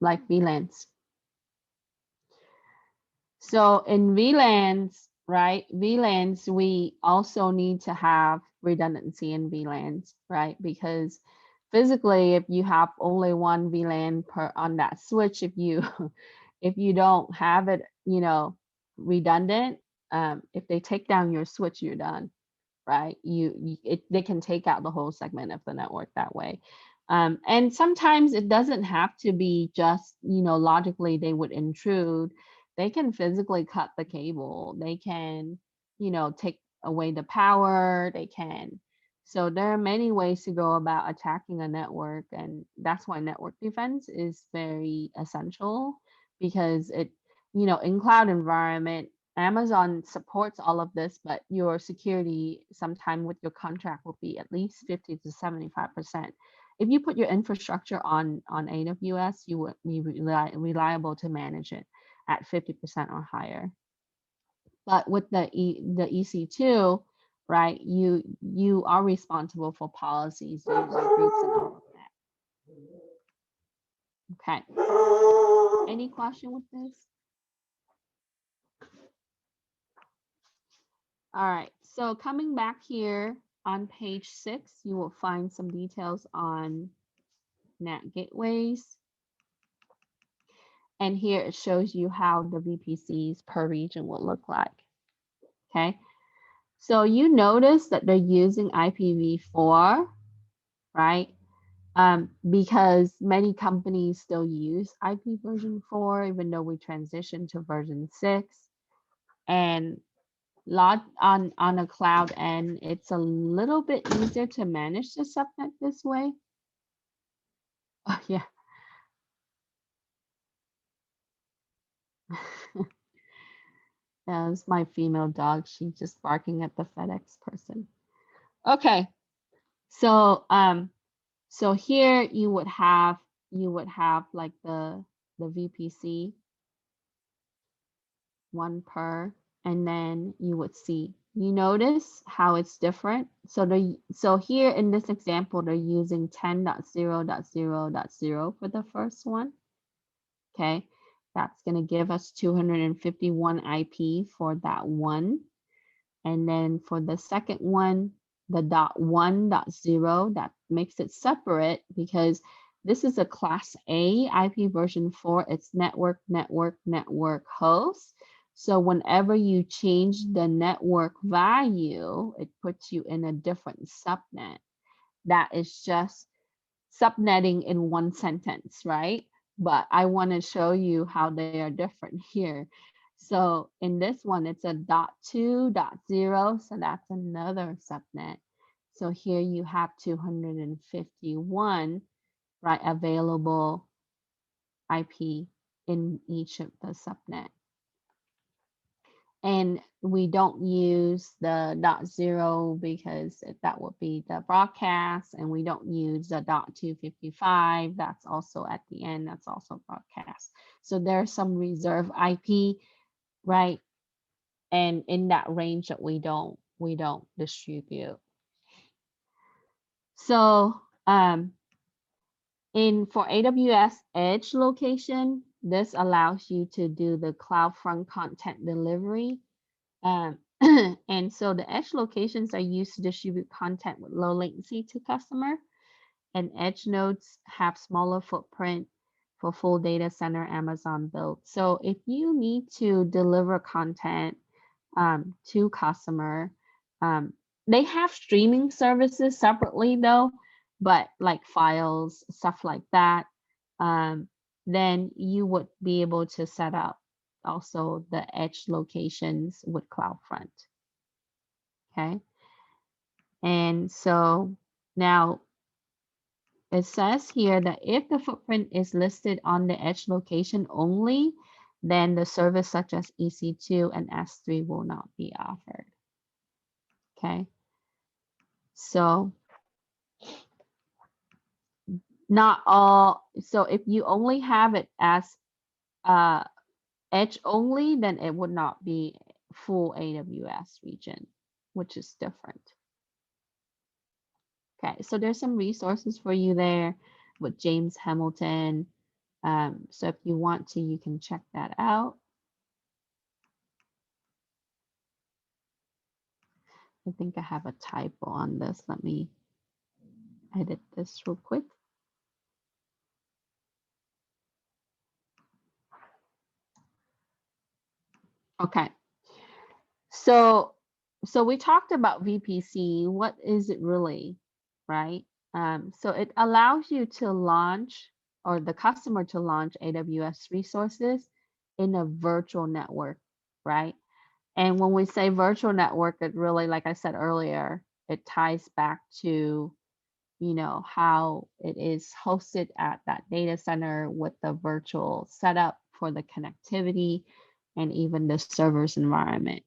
like VLANs. So in VLANs, right? VLANs, we also need to have redundancy in VLANs, right? Because physically, if you have only one VLAN per on that switch, if you if you don't have it, redundant, if they take down your switch, you're done, right? They can take out the whole segment of the network that way. And sometimes it doesn't have to be just, logically they would intrude. They can physically cut the cable. They can, take away the power. They can. So there are many ways to go about attacking a network. And that's why network defense is very essential, because in cloud environment, Amazon supports all of this, but your security sometime with your contract will be at least 50 to 75%. If you put your infrastructure on AWS, you would be reliable to manage it at 50% or higher. But with the EC2, right, you are responsible for policies, user groups, and all of that. Okay. Any question with this? All right, so coming back here on page 6, you will find some details on NAT gateways. And here it shows you how the VPCs per region will look like. Okay, so you notice that they're using IPv4, right? Because many companies still use IP version 4, even though we transitioned to version 6. And on a cloud end, it's a little bit easier to manage the subnet this way. Oh, yeah. That was my female dog. She's just barking at the FedEx person. Okay. So so here you would have like the VPC one per, and then you would see, you notice how it's different. So here in this example, they're using 10.0.0.0 for the first one. Okay, that's going to give us 251 IP for that one. And then for the second one, the .1.0, that makes it separate because this is a class A IP version 4. It's network host. So whenever you change the network value, it puts you in a different subnet. That is just subnetting in one sentence, right? but I want to show you how they are different here. So in this one, it's a .2.0, so that's another subnet. So here you have 251, right, available IP in each of the subnet. And we don't use the .0 because that would be the broadcast, and we don't use the .255. That's also at the end. That's also broadcast. So there's some reserve IP, right? And in that range that we don't distribute. So for AWS Edge location, this allows you to do the CloudFront content delivery. And so the edge locations are used to distribute content with low latency to customer, and edge nodes have smaller footprint for full data center Amazon build. So if you need to deliver content to customer, they have streaming services separately though, but like files, stuff like that, then you would be able to set up also the edge locations with CloudFront. Okay. And so now it says here that if the footprint is listed on the edge location only, then the service such as EC2 and S3 will not be offered. Okay. So not all, so if you only have it as edge only, then it would not be full AWS region, which is different. Okay, so there's some resources for you there with James Hamilton. So if you want to, you can check that out. I think I have a typo on this. Let me edit this real quick. Okay. So we talked about VPC. What is it really, right? So it allows you to launch, or the customer to launch AWS resources in a virtual network, right? And when we say virtual network, it really, like I said earlier, it ties back to, you know, how it is hosted at that data center with the virtual setup for the connectivity and even the server's environment.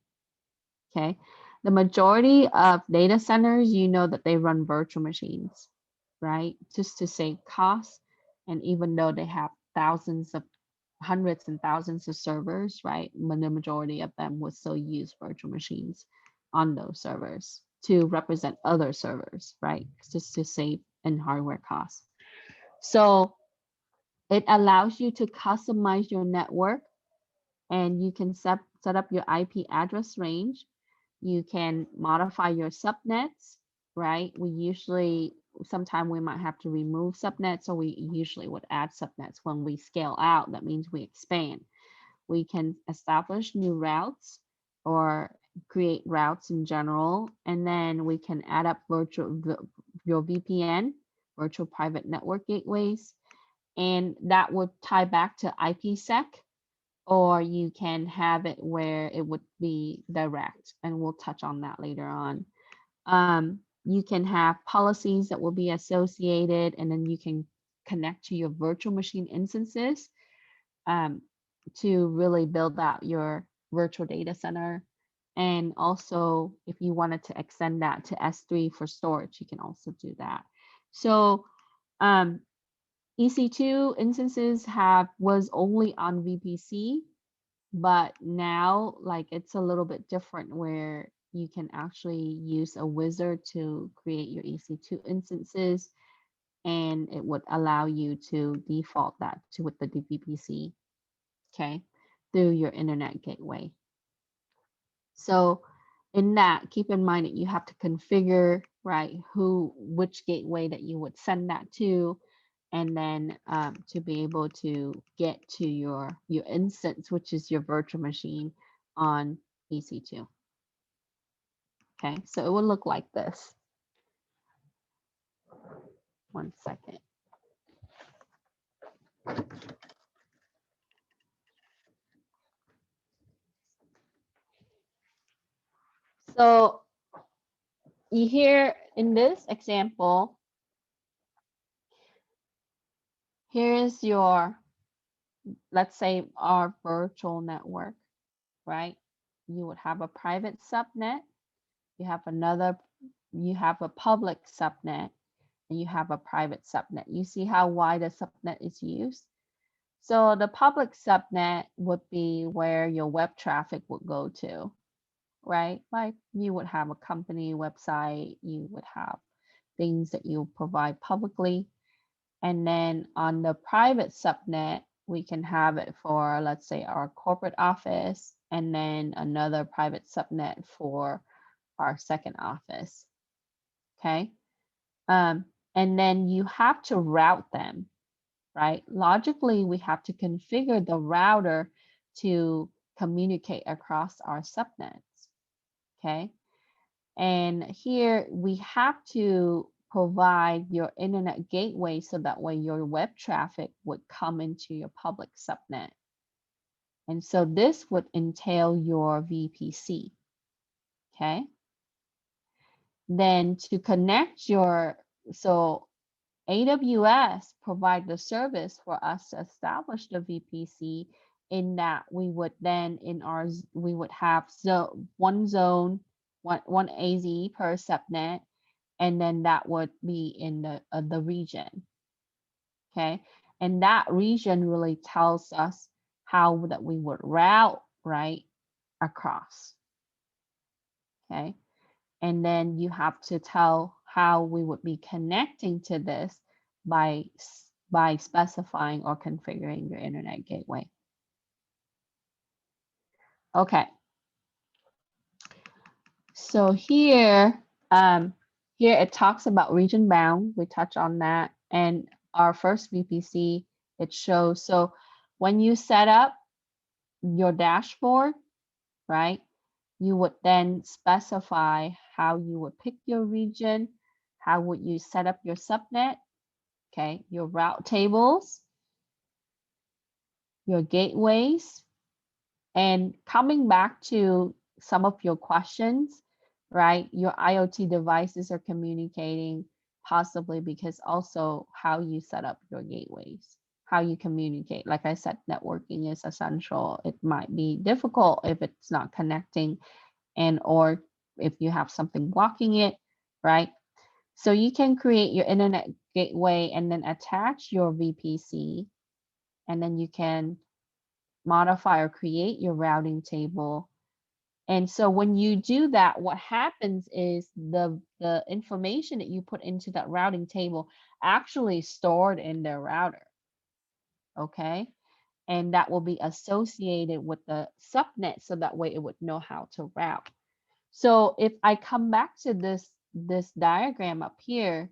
Okay. The majority of data centers, you know that they run virtual machines, right? Just to save costs. And even though they have hundreds and thousands of servers, right? But the majority of them would still use virtual machines on those servers to represent other servers, right? Just to save in hardware costs. So it allows you to customize your network, and you can set up your IP address range. You can modify your subnets, right? Sometimes we might have to remove subnets, or we usually would add subnets when we scale out. That means we expand. We can establish new routes or create routes in general, and then we can add up your VPN, virtual private network gateways, and that would tie back to IPsec, or you can have it where it would be direct, and we'll touch on that later on. You can have policies that will be associated, and then you can connect to your virtual machine instances to really build out your virtual data center. And also, if you wanted to extend that to S3 for storage, you can also do that. So EC2 instances was only on VPC, but now like it's a little bit different where you can actually use a wizard to create your EC2 instances, and it would allow you to default that to with the VPC, okay, through your internet gateway. So in that, keep in mind that you have to configure, right, which gateway that you would send that to, and then to be able to get to your instance, which is your virtual machine on EC2. Okay, so it will look like this. One second. So you hear in this example, here is your, let's say our virtual network, right? You would have a private subnet, you have a public subnet, and you have a private subnet. You see how wide a subnet is used? So the public subnet would be where your web traffic would go to, right? Like you would have a company website, you would have things that you provide publicly. And then on the private subnet, we can have it for, let's say, our corporate office, and then another private subnet for our second office. Okay. And then you have to route them, right? Logically, we have to configure the router to communicate across our subnets. Okay. And here we have to provide your internet gateway so that way your web traffic would come into your public subnet. And so this would entail your VPC. Okay. Then to connect so AWS provide the service for us to establish the VPC, in that we would then we would have one zone, one AZ per subnet, and then that would be in the region. Okay, and that region really tells us how that we would route right across. Okay, and then you have to tell how we would be connecting to this by specifying or configuring your internet gateway. Okay. So here it talks about region bound. We touch on that. And our first VPC, it shows. So when you set up your dashboard, right, you would then specify how you would pick your region, how would you set up your subnet, okay, your route tables, your gateways, and coming back to some of your questions, right? Your IoT devices are communicating, possibly because also how you set up your gateways, how you communicate. Like I said, networking is essential. It might be difficult if it's not connecting, and or if you have something blocking it, right? So you can create your internet gateway and then attach your VPC, and then you can modify or create your routing table. And so when you do that, what happens is the information that you put into that routing table actually stored in their router. Okay. And that will be associated with the subnet, so that way it would know how to route. So if I come back to this diagram up here,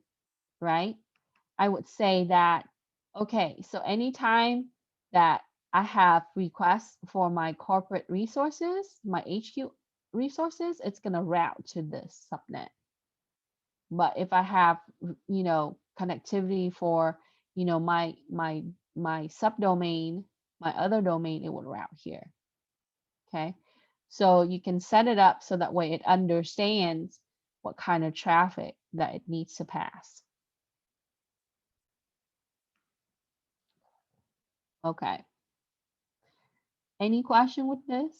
right, I would say that, okay, so anytime that I have requests for my corporate resources, my HQ resources, it's going to route to this subnet. But if I have, connectivity for, my subdomain, my other domain, it would route here. Okay. So you can set it up so that way it understands what kind of traffic that it needs to pass. Okay. Any question with this?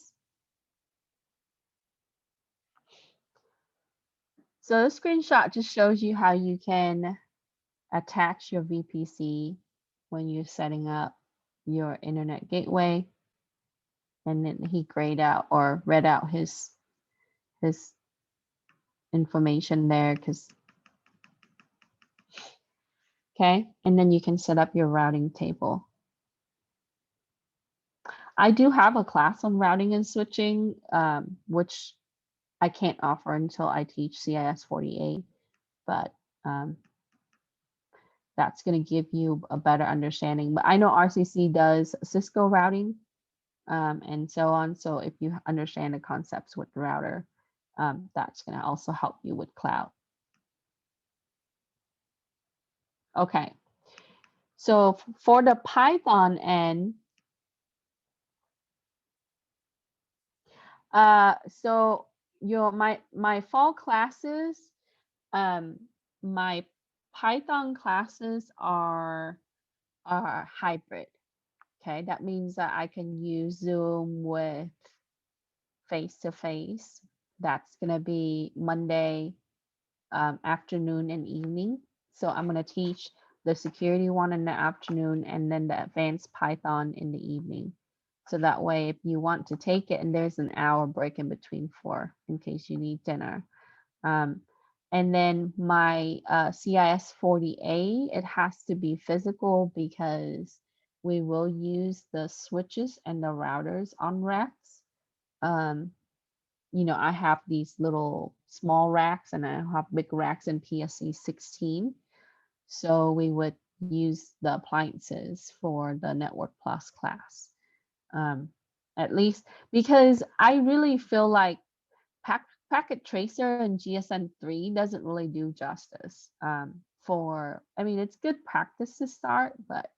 So the screenshot just shows you how you can attach your VPC when you're setting up your internet gateway. And then he grayed out or read out his information there, because okay, and then you can set up your routing table. I do have a class on routing and switching, which I can't offer until I teach CIS30B, but that's going to give you a better understanding. But I know RCC does Cisco routing and so on. So if you understand the concepts with the router, that's going to also help you with cloud. Okay. So for the Python end, so my fall classes, my Python classes are hybrid. Okay, that means that I can use Zoom with face-to-face. That's gonna be Monday afternoon and evening. So I'm gonna teach the security one in the afternoon and then the advanced Python in the evening. So that way, if you want to take it, and there's an hour break in between in case you need dinner. And then my CIS40A, it has to be physical because we will use the switches and the routers on racks. I have these little small racks and I have big racks in PSC 16. So we would use the appliances for the Network Plus class. At least because I really feel like Packet Tracer and GSM3 doesn't really do justice it's good practice to start, but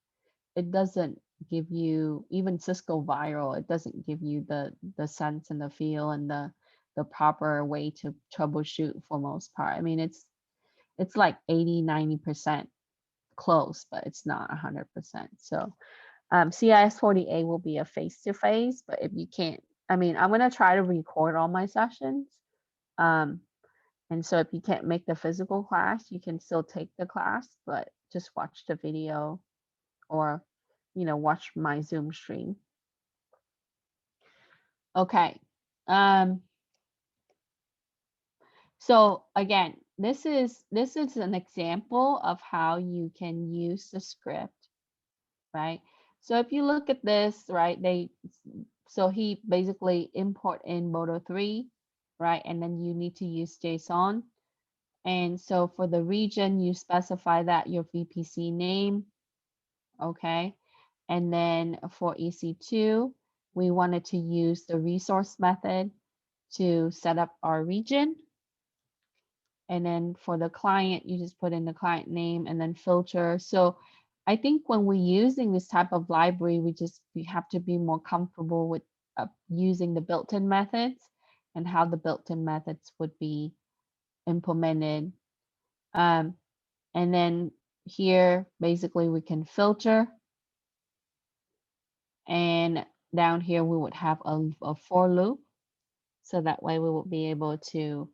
it doesn't give you, even Cisco Viral, it doesn't give you the sense and the feel and the proper way to troubleshoot for most part. It's like 80-90% close, but it's not 100%. So CIS40A will be a face-to-face, but if you can't, I'm gonna try to record all my sessions. And so if you can't make the physical class, you can still take the class, but just watch the video or, watch my Zoom stream. Okay. So again, this is an example of how you can use the script, right? So if you look at this, right, so he basically import in Moto3, right? And then you need to use JSON. And so for the region, you specify that your VPC name, okay? And then for EC2, we wanted to use the resource method to set up our region. And then for the client, you just put in the client name and then filter. So I think when we're using this type of library, we have to be more comfortable with using the built-in methods and how the built-in methods would be implemented. And then here, basically we can filter, and down here we would have a for loop. So that way we will be able to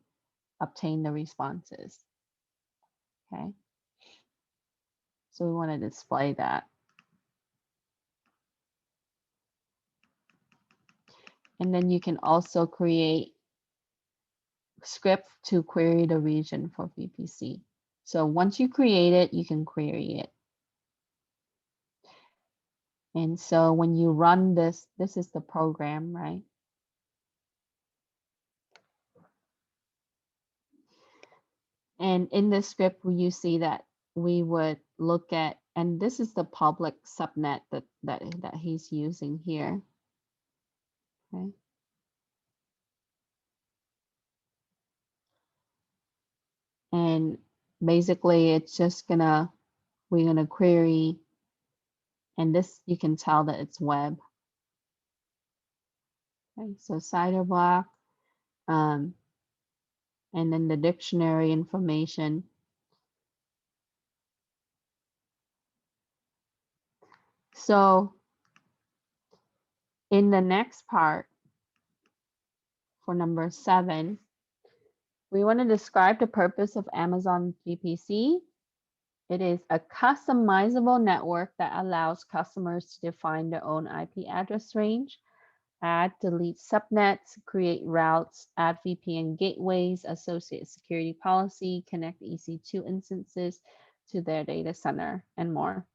obtain the responses. Okay. So we want to display that. And then you can also create script to query the region for VPC. So once you create it, you can query it. And so when you run this is the program, right? And in this script, you see that we would look at, and this is the public subnet that he's using here. Okay. And basically it's just we're gonna query, and this you can tell that it's web. Okay, so CIDR block, and then the dictionary information. So in the next part, for number 7, we want to describe the purpose of Amazon VPC. It is a customizable network that allows customers to define their own IP address range, add, delete subnets, create routes, add VPN gateways, associate security policy, connect EC2 instances to their data center, and more.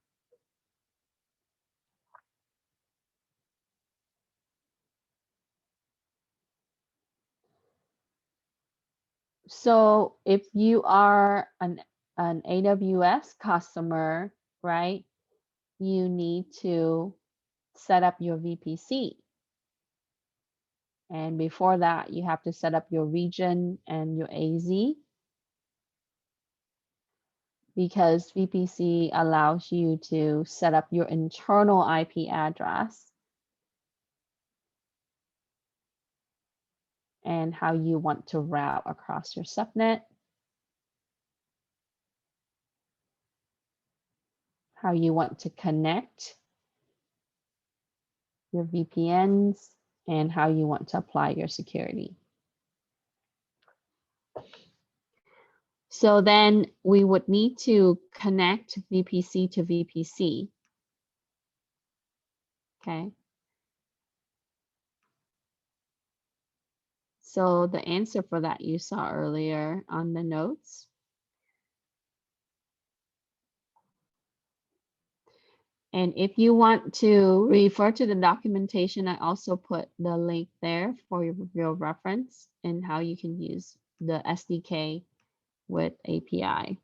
So if you are an AWS customer, right, you need to set up your VPC. And before that, you have to set up your region and your AZ. because VPC allows you to set up your internal IP address and how you want to route across your subnet, how you want to connect your VPNs, and how you want to apply your security. So then we would need to connect VPC to VPC. Okay. So the answer for that you saw earlier on the notes. And if you want to refer to the documentation, I also put the link there for your reference and how you can use the SDK with API.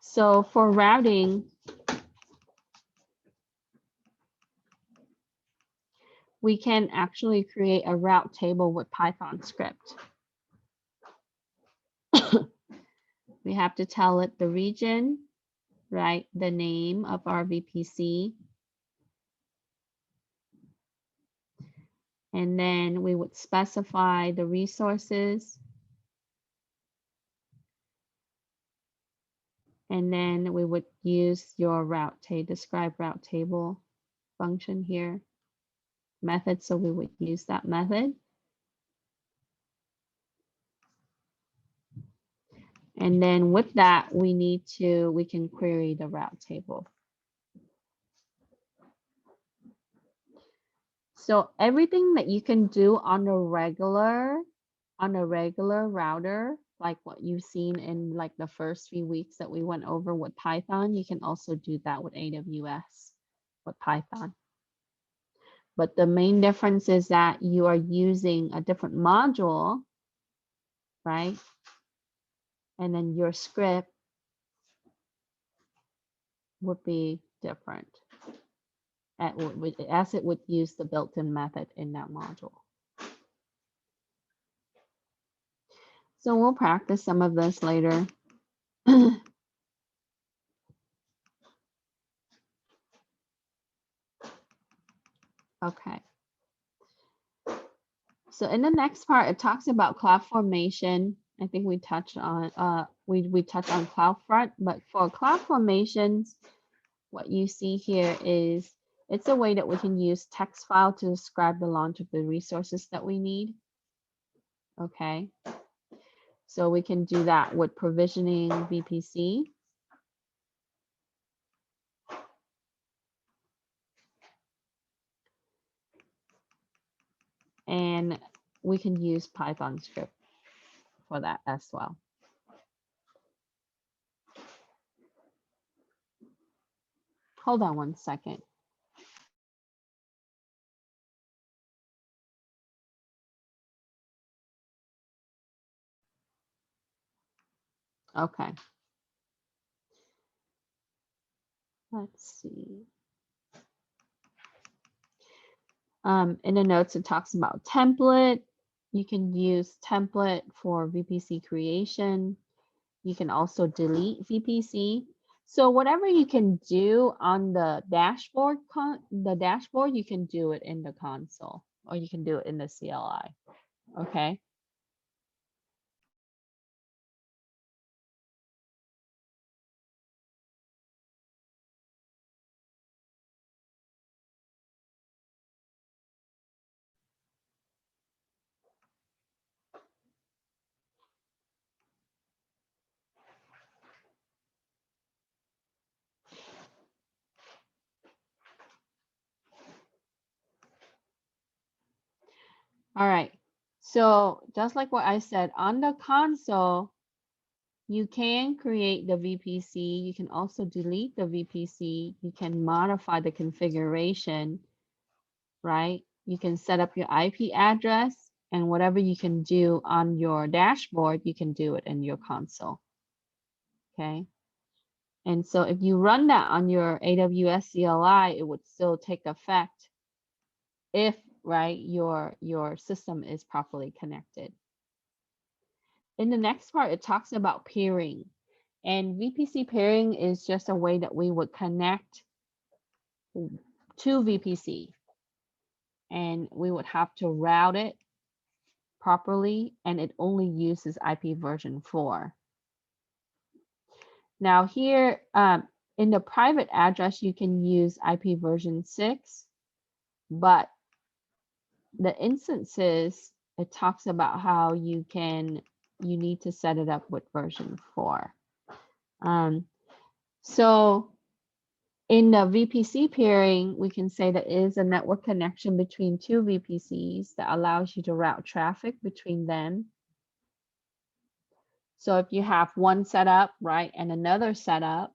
So for routing, we can actually create a route table with Python script. We have to tell it the region, right? The name of our VPC. And then we would specify the resources. And then we would use your route table, describe route table function here, method. So we would use that method. And then with that, we can query the route table. So everything that you can do on a regular router, like what you've seen in like the first few weeks that we went over with Python, you can also do that with AWS with Python. But the main difference is that you are using a different module, right? And then your script would be different as it would use the built-in method in that module. So we'll practice some of this later. Okay. So in the next part, it talks about CloudFormation. I think we touched on we touched on CloudFront, but for CloudFormations, what you see here is it's a way that we can use text file to describe the launch of the resources that we need. Okay. So we can do that with provisioning VPC. And we can use Python script for that as well. Hold on one second. Okay. Let's see. In the notes, it talks about template. You can use template for VPC creation. You can also delete VPC. So whatever you can do on the dashboard, you can do it in the console, or you can do it in the CLI. Okay. All right. So just like what I said, on the console, you can create the VPC. You can also delete the VPC. You can modify the configuration, right? You can set up your IP address, and whatever you can do on your dashboard, you can do it in your console. Okay. And so if you run that on your AWS CLI, it would still take effect if right, your system is properly connected. In the next part, it talks about peering. And VPC pairing is just a way that we would connect to VPC. And we would have to route it properly, and it only uses IP version 4. Now here, in the private address, you can use IP version 6, but the instances, it talks about how you need to set it up with version 4. So in the VPC pairing, we can say that it is a network connection between two VPCs that allows you to route traffic between them. So if you have one setup, right, and another setup,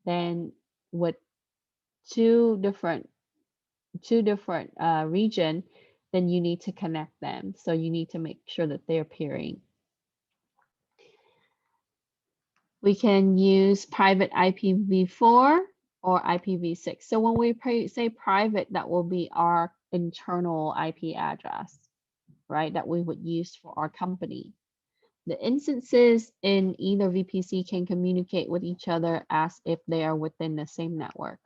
then with two different region, then you need to connect them. So you need to make sure that they're peering. We can use private IPv4 or IPv6. So when we say private, that will be our internal IP address, right, that we would use for our company. The instances in either VPC can communicate with each other as if they are within the same network.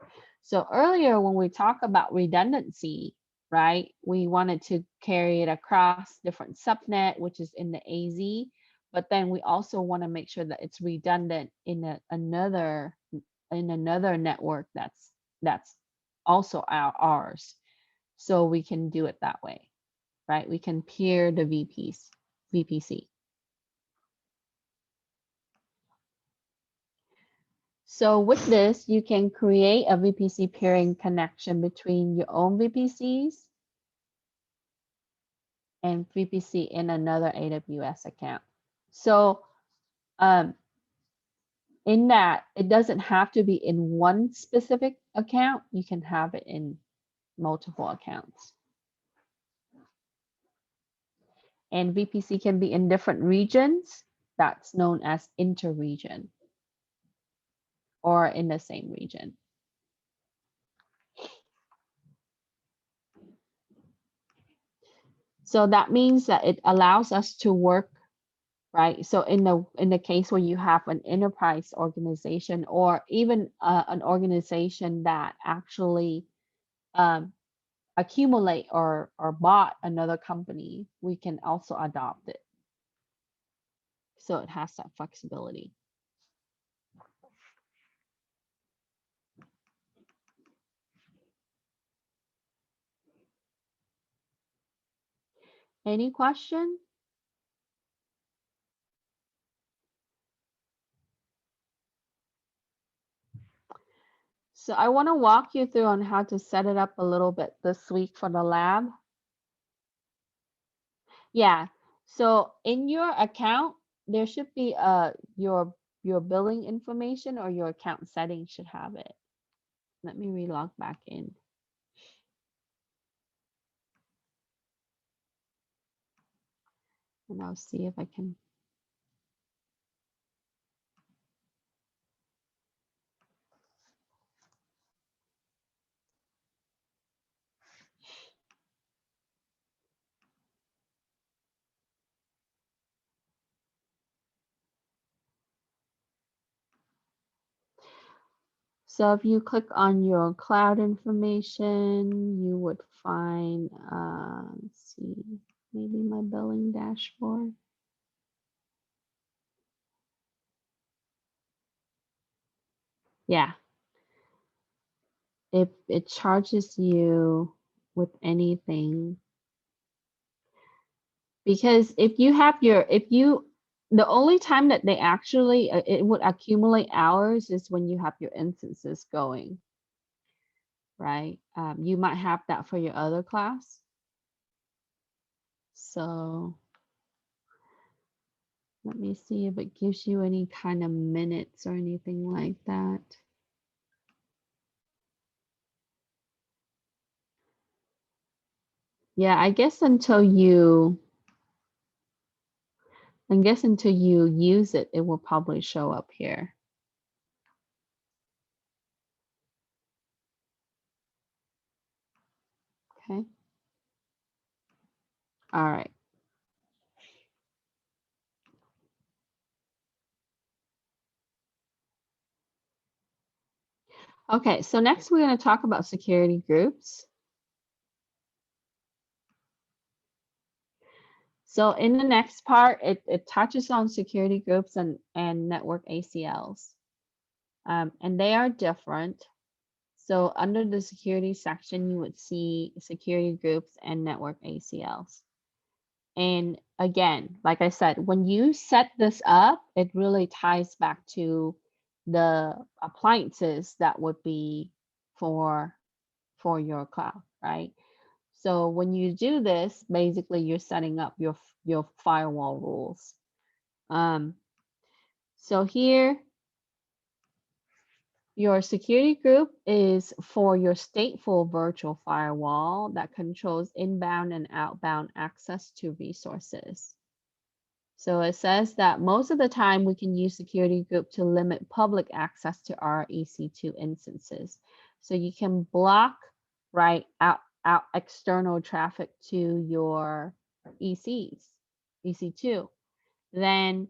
So earlier when we talk about redundancy, right, we wanted to carry it across different subnet, which is in the AZ, but then we also want to make sure that it's redundant in another network that's also ours. So we can do it that way, right? We can peer the VPC. So with this, you can create a VPC pairing connection between your own VPCs and VPC in another AWS account. So in that, it doesn't have to be in one specific account. You can have it in multiple accounts. And VPC can be in different regions. That's known as inter-region or in the same region. So that means that it allows us to work, right? So in the case where you have an enterprise organization or even an organization that actually accumulate or bought another company, we can also adopt it. So it has that flexibility. Any question? So I want to walk you through on how to set it up a little bit this week for the lab. Yeah. So in your account, there should be your billing information, or your account settings should have it. Let me relog back in. And I'll see if I can. So if you click on your cloud information, you would find, let's see, maybe my billing dashboard. Yeah. It charges you with anything. Because if you have the only time that they actually, it would accumulate hours is when you have your instances going, right? You might have that for your other class. So let me see if it gives you any kind of minutes or anything like that. Yeah, I guess until you use it, it will probably show up here. Okay. All right. Okay, so next we're going to talk about security groups. So in the next part, it touches on security groups and network ACLs. And they are different. So under the security section, you would see security groups and network ACLs. And again, like I said, when you set this up, it really ties back to the appliances that would be for your cloud, right? So when you do this, basically you're setting up your firewall rules. So here, your security group is for your stateful virtual firewall that controls inbound and outbound access to resources. So it says that most of the time we can use security group to limit public access to our EC2 instances. So you can block out external traffic to your EC2. Then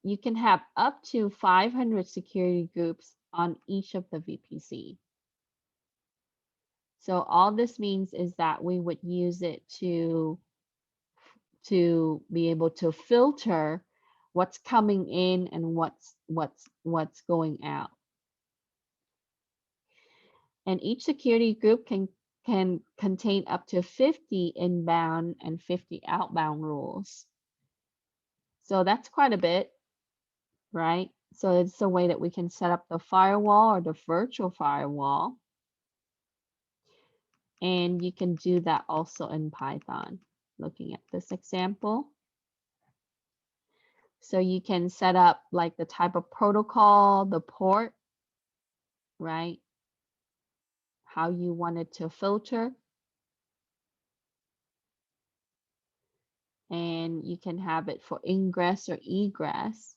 you can have up to 500 security groups on each of the VPC. So all this means is that we would use it to be able to filter what's coming in and what's going out. And each security group can contain up to 50 inbound and 50 outbound rules. So that's quite a bit, right? So it's a way that we can set up the firewall or the virtual firewall. And you can do that also in Python, looking at this example. So you can set up like the type of protocol, the port, right? How you want it to filter. And you can have it for ingress or egress.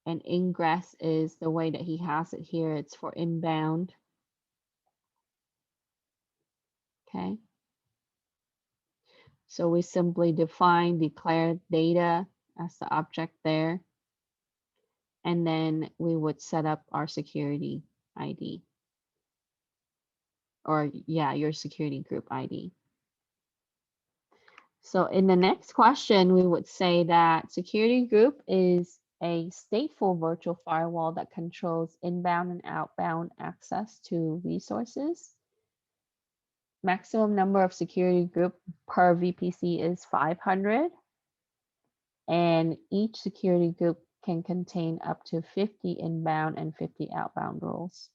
And ingress is the way that he has it here. It's for inbound. Okay. So we simply declare data as the object there. And then we would set up our security ID. Or yeah, your security group ID. So in the next question, we would say that security group is a stateful virtual firewall that controls inbound and outbound access to resources. Maximum number of security group per VPC is 500. And each security group can contain up to 50 inbound and 50 outbound rules.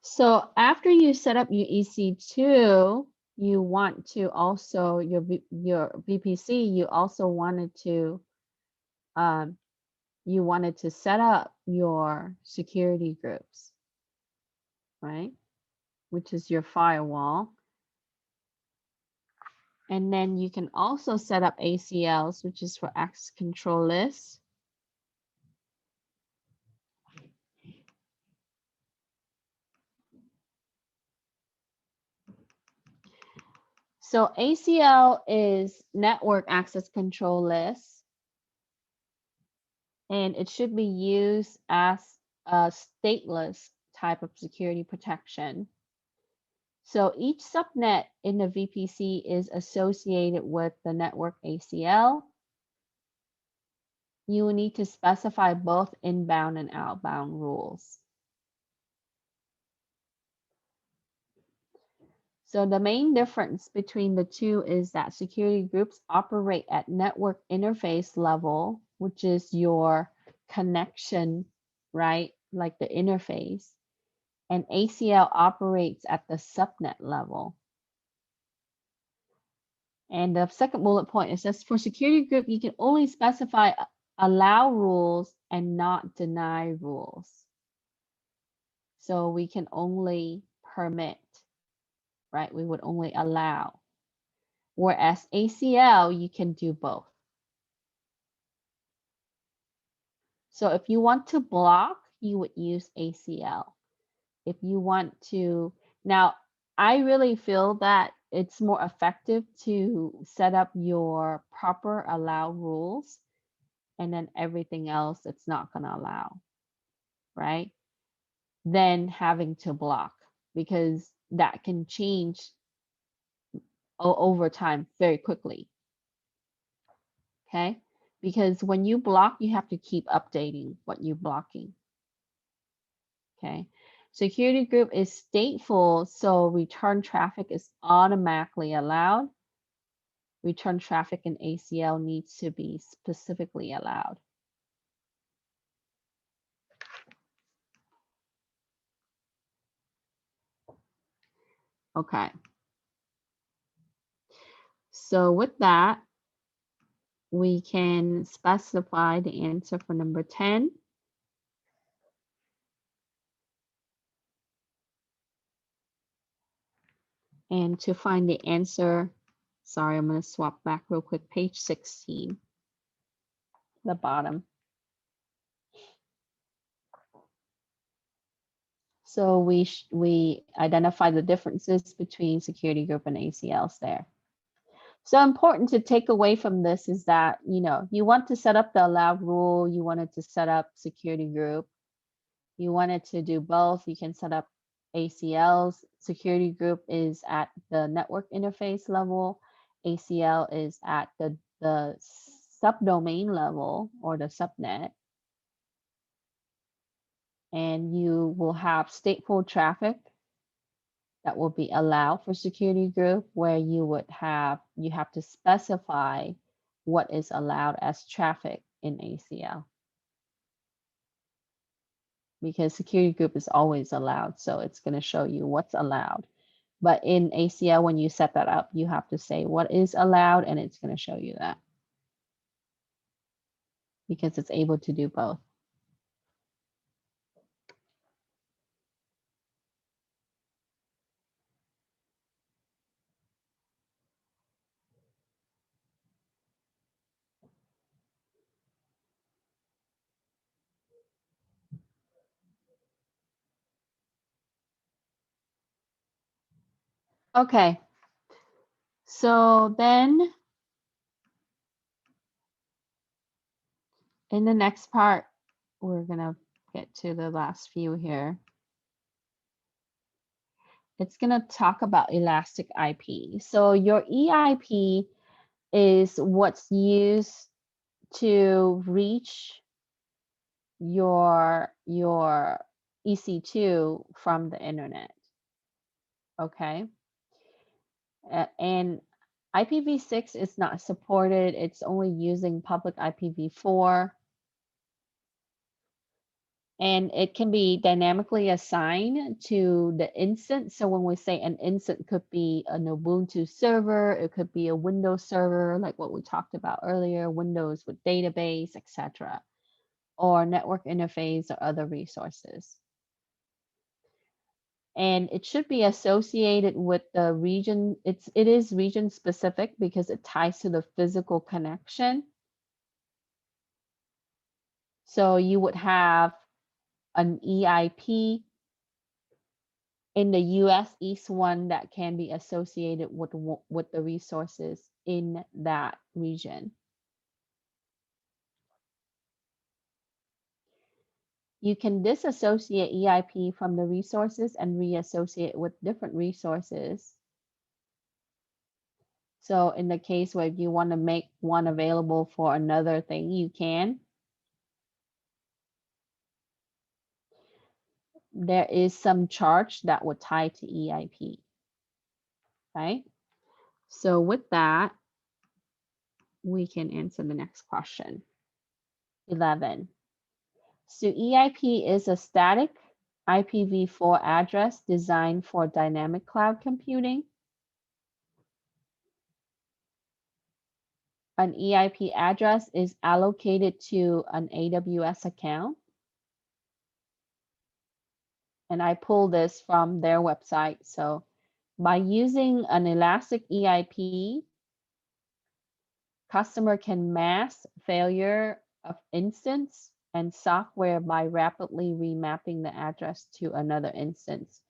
So after you set up your EC2, you want to also your VPC. You also wanted to set up your security groups, right? Which is your firewall. And then you can also set up ACLs, which is for access control lists. So ACL is network access control list, and it should be used as a stateless type of security protection. So each subnet in the VPC is associated with the network ACL. You will need to specify both inbound and outbound rules. So the main difference between the two is that security groups operate at network interface level, which is your connection, right? Like the interface. And ACL operates at the subnet level. And the second bullet point, it says for security group, you can only specify allow rules and not deny rules. So we can only permit, right? We would only allow. Whereas ACL, you can do both. So if you want to block, you would use ACL. If you want to, now I really feel that it's more effective to set up your proper allow rules and then everything else it's not going to allow, right? Than having to block, because that can change over time very quickly. Okay, because when you block, you have to keep updating what you're blocking. Okay, security group is stateful, so return traffic is automatically allowed. Return traffic in ACL needs to be specifically allowed. Okay, so with that, we can specify the answer for number 10. And to find the answer, sorry, I'm going to swap back real quick, page 16, the bottom. So we identify the differences between security group and ACLs there. So important to take away from this is that, you know, you want to set up the allowed rule, you wanted to set up security group, you wanted to do both, you can set up ACLs. Security group is at the network interface level, ACL is at the subdomain level or the subnet. And you will have stateful traffic that will be allowed for security group, where you have to specify what is allowed as traffic in ACL. Because security group is always allowed, so it's going to show you what's allowed. But in ACL, when you set that up, you have to say what is allowed, and it's going to show you that. Because it's able to do both. Okay. So then in the next part, we're going to get to the last few here. It's going to talk about elastic IP. So your EIP is what's used to reach your EC2 from the internet. Okay. And IPv6 is not supported. It's only using public IPv4. And it can be dynamically assigned to the instance. So when we say an instance could be an Ubuntu server, it could be a Windows server, like what we talked about earlier, Windows with database, etc., or network interface or other resources. And it should be associated with the region. It is region specific because it ties to the physical connection. So you would have an EIP in the US East one that can be associated with the resources in that region. You can disassociate EIP from the resources and reassociate with different resources. So in the case where you want to make one available for another thing, you can. There is some charge that would tie to EIP, right? So with that, we can answer the next question. 11. So EIP is a static IPv4 address designed for dynamic cloud computing. an EIP address is allocated to an AWS account. And I pulled this from their website. So by using an elastic EIP, customer can mask failure of instance and software by rapidly remapping the address to another instance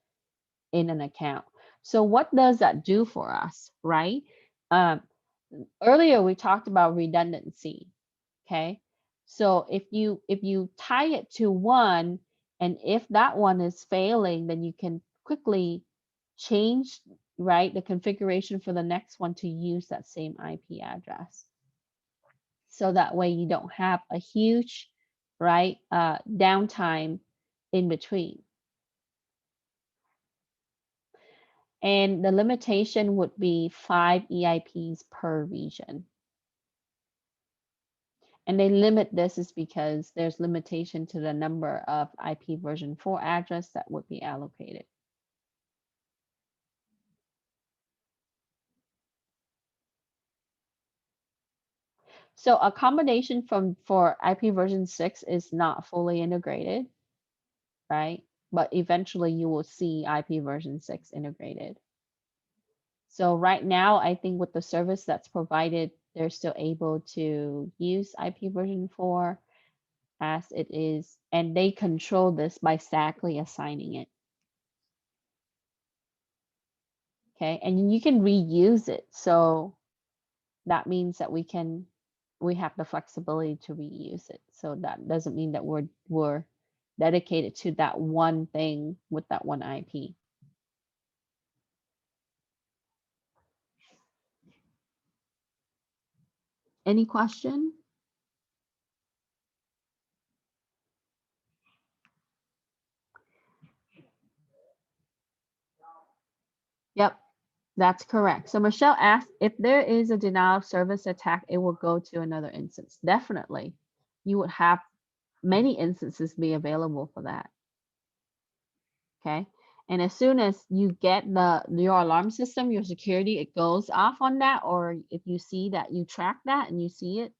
in an account. So what does that do for us, right? Earlier we talked about redundancy, okay? So if you tie it to one, and if that one is failing, then you can quickly change, right, the configuration for the next one to use that same IP address. So that way you don't have a huge, right, downtime in between. And the limitation would be 5 EIPs per region. And they limit this is because there's limitation to the number of IP version 4 address that would be allocated. So a combination for IP version 6 is not fully integrated, right? But eventually you will see IP version 6 integrated. So right now, I think with the service that's provided, they're still able to use IP version 4 as it is, and they control this by statically assigning it. Okay, and you can reuse it. So that means that we have the flexibility to reuse it. So that doesn't mean that we're dedicated to that one thing with that one IP. Any question? Yep, that's correct. So Michelle asked, if there is a denial of service attack, it will go to another instance. Definitely. You would have many instances be available for that. Okay. And as soon as you get your alarm system, your security, it goes off on that, or if you see that you track that and you see it,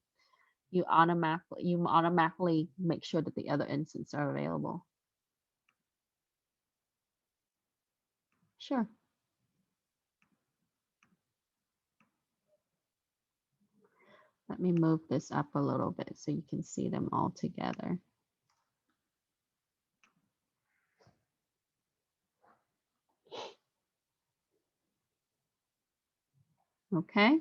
you automatically make sure that the other instances are available. Sure. Let me move this up a little bit so you can see them all together. Okay.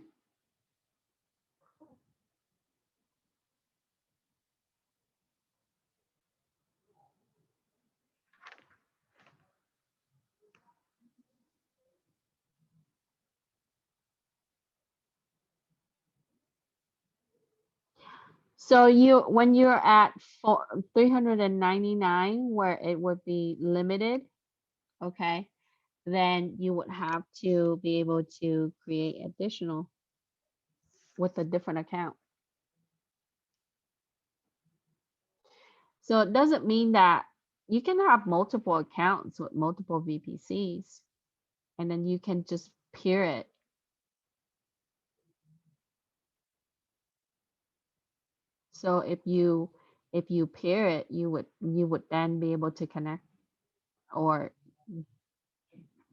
So when you're at 399, where it would be limited, okay, then you would have to be able to create additional with a different account. So it doesn't mean that you can have multiple accounts with multiple VPCs, and then you can just peer it. So if you peer it, you would then be able to connect or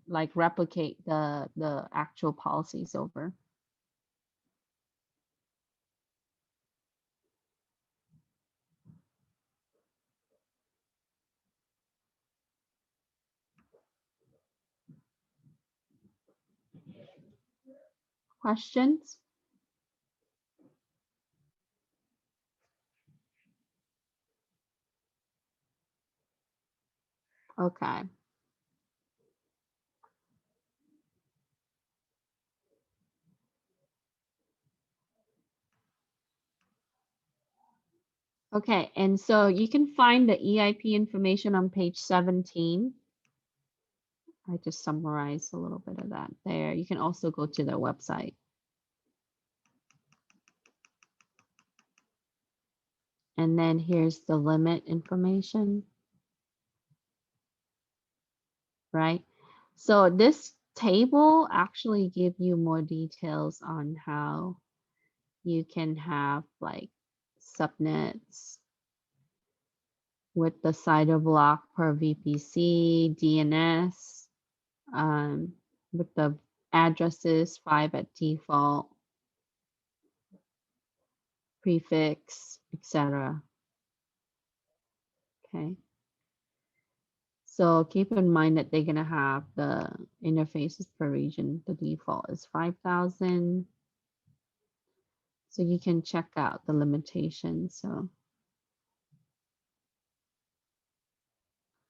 like replicate the actual policies over. Questions? Okay. Okay, and so you can find the EIP information on page 17. I just summarized a little bit of that there. You can also go to their website. And then here's the limit information, right? So this table actually give you more details on how you can have like subnets with the CIDR block per VPC, DNS, with the addresses 5 at default, prefix, etc. Okay. So keep in mind that they're going to have the interfaces per region. The default is 5,000. So you can check out the limitations.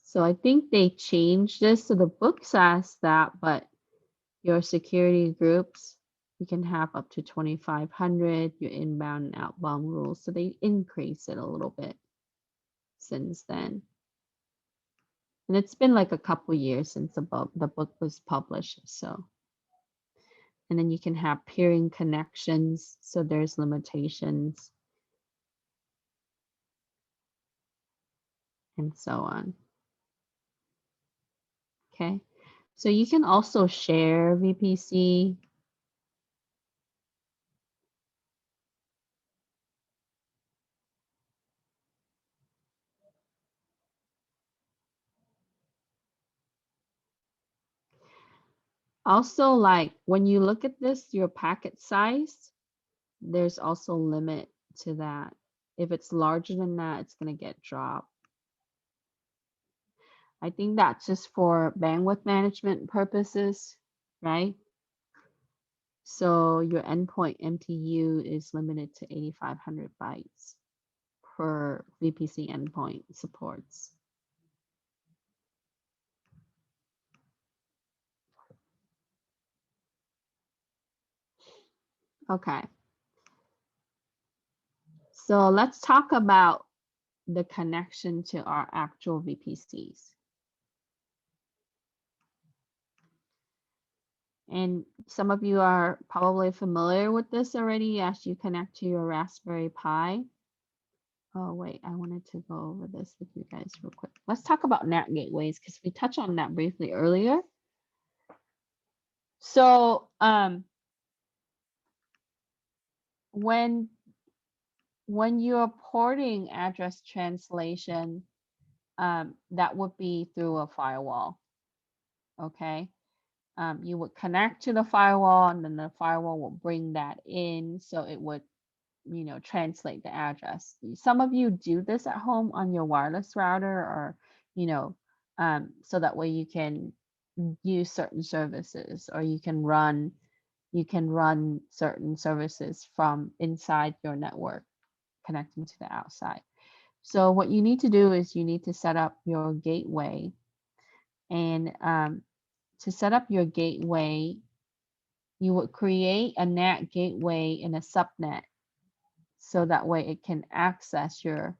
So I think they changed this. So the book says that, but your security groups, you can have up to 2,500, your inbound and outbound rules. So they increase it a little bit since then. And it's been like a couple years since the book was published. So, and then you can have peering connections. So there's limitations and so on. Okay. So you can also share VPC. Also, like when you look at this, your packet size, there's also limit to that. If it's larger than that, it's going to get dropped. I think that's just for bandwidth management purposes, right? So your endpoint MTU is limited to 8,500 bytes per VPC endpoint supports. Okay. So let's talk about the connection to our actual VPCs. And some of you are probably familiar with this already as you connect to your Raspberry Pi. Oh, wait, I wanted to go over this with you guys real quick. Let's talk about NAT gateways because we touched on that briefly earlier. So when you're porting address translation, that would be through a firewall, okay? You would connect to the firewall and then the firewall will bring that in, so it would, you know, translate the address. Some of you do this at home on your wireless router or, you know, so that way you can use certain services or you can run certain services from inside your network connecting to the outside. So what you need to do is you need to set up your gateway, and to set up your gateway, you would create a NAT gateway in a subnet so that way it can access your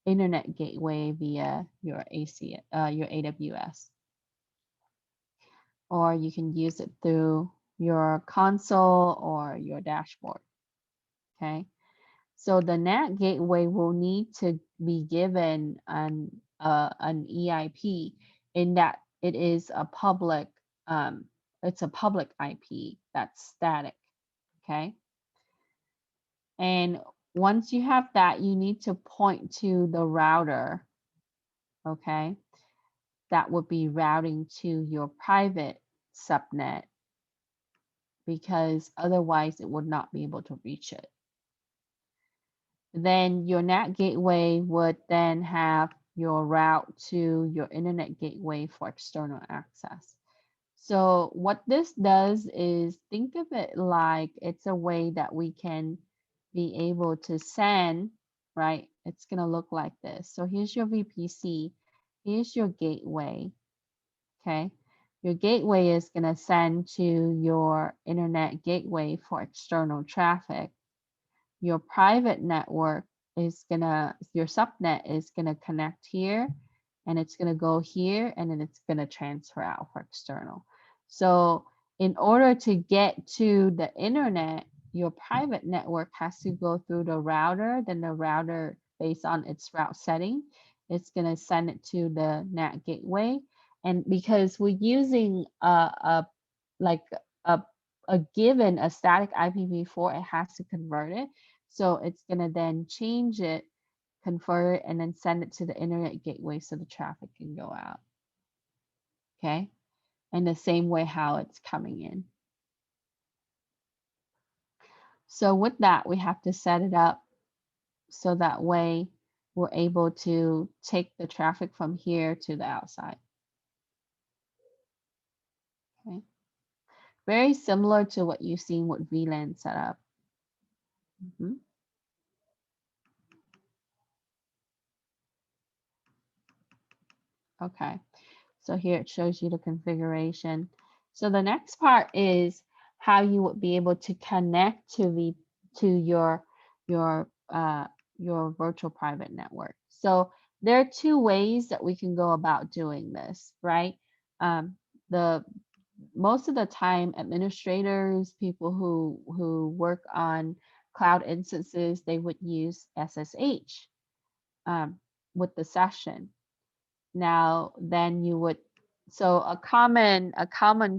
internet gateway via your your AWS, or you can use it through your console or your dashboard. Okay, so the NAT gateway will need to be given an EIP in that it is a public, it's a public IP that's static. Okay, and once you have that, you need to point to the router, okay, that would be routing to your private subnet, because otherwise it would not be able to reach it. Then your NAT gateway would then have your route to your internet gateway for external access. So what this does is, think of it like it's a way that we can be able to send, right? It's going to look like this. So here's your VPC, here's your gateway, okay? Your gateway is going to send to your internet gateway for external traffic. Your private network is your subnet is gonna connect here, and it's gonna go here, and then it's gonna transfer out for external. So in order to get to the internet, your private network has to go through the router, then the router, based on its route setting, it's gonna send it to the NAT gateway. And because we're using like a given a static IPv4, it has to convert it. So it's going to then change it, convert it, and then send it to the internet gateway so the traffic can go out. Okay. And the same way how it's coming in. So with that, we have to set it up so that way we're able to take the traffic from here to the outside. Okay. Very similar to what you've seen with VLAN setup. Okay, so here it shows you the configuration. So the next part is how you would be able to connect to your virtual private network. So there are two ways that we can go about doing this, right? The most of the time, administrators, people who work on cloud instances, they would use SSH with the session. Now, then you would, so a common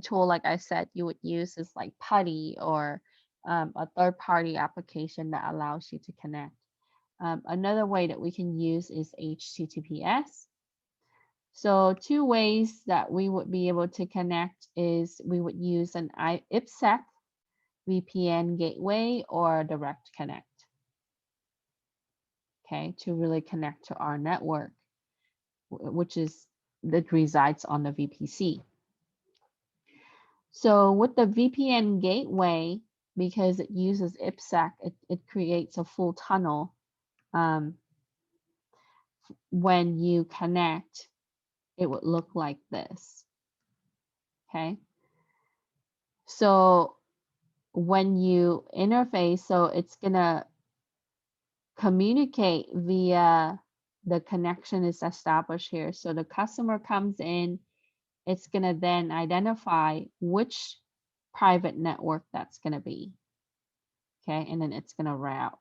tool, like I said, you would use is like PuTTY or a third-party application that allows you to connect. Another way that we can use is HTTPS. So two ways that we would be able to connect is we would use an Ipsec VPN Gateway or direct connect, okay, to really connect to our network, which is that resides on the VPC. So with the VPN gateway, because it uses Ipsec, it creates a full tunnel. When you connect, it would look like this. Okay. So when you interface, so it's gonna communicate via the connection is established here. So the customer comes in, it's gonna then identify which private network that's gonna be. Okay, and then it's gonna route.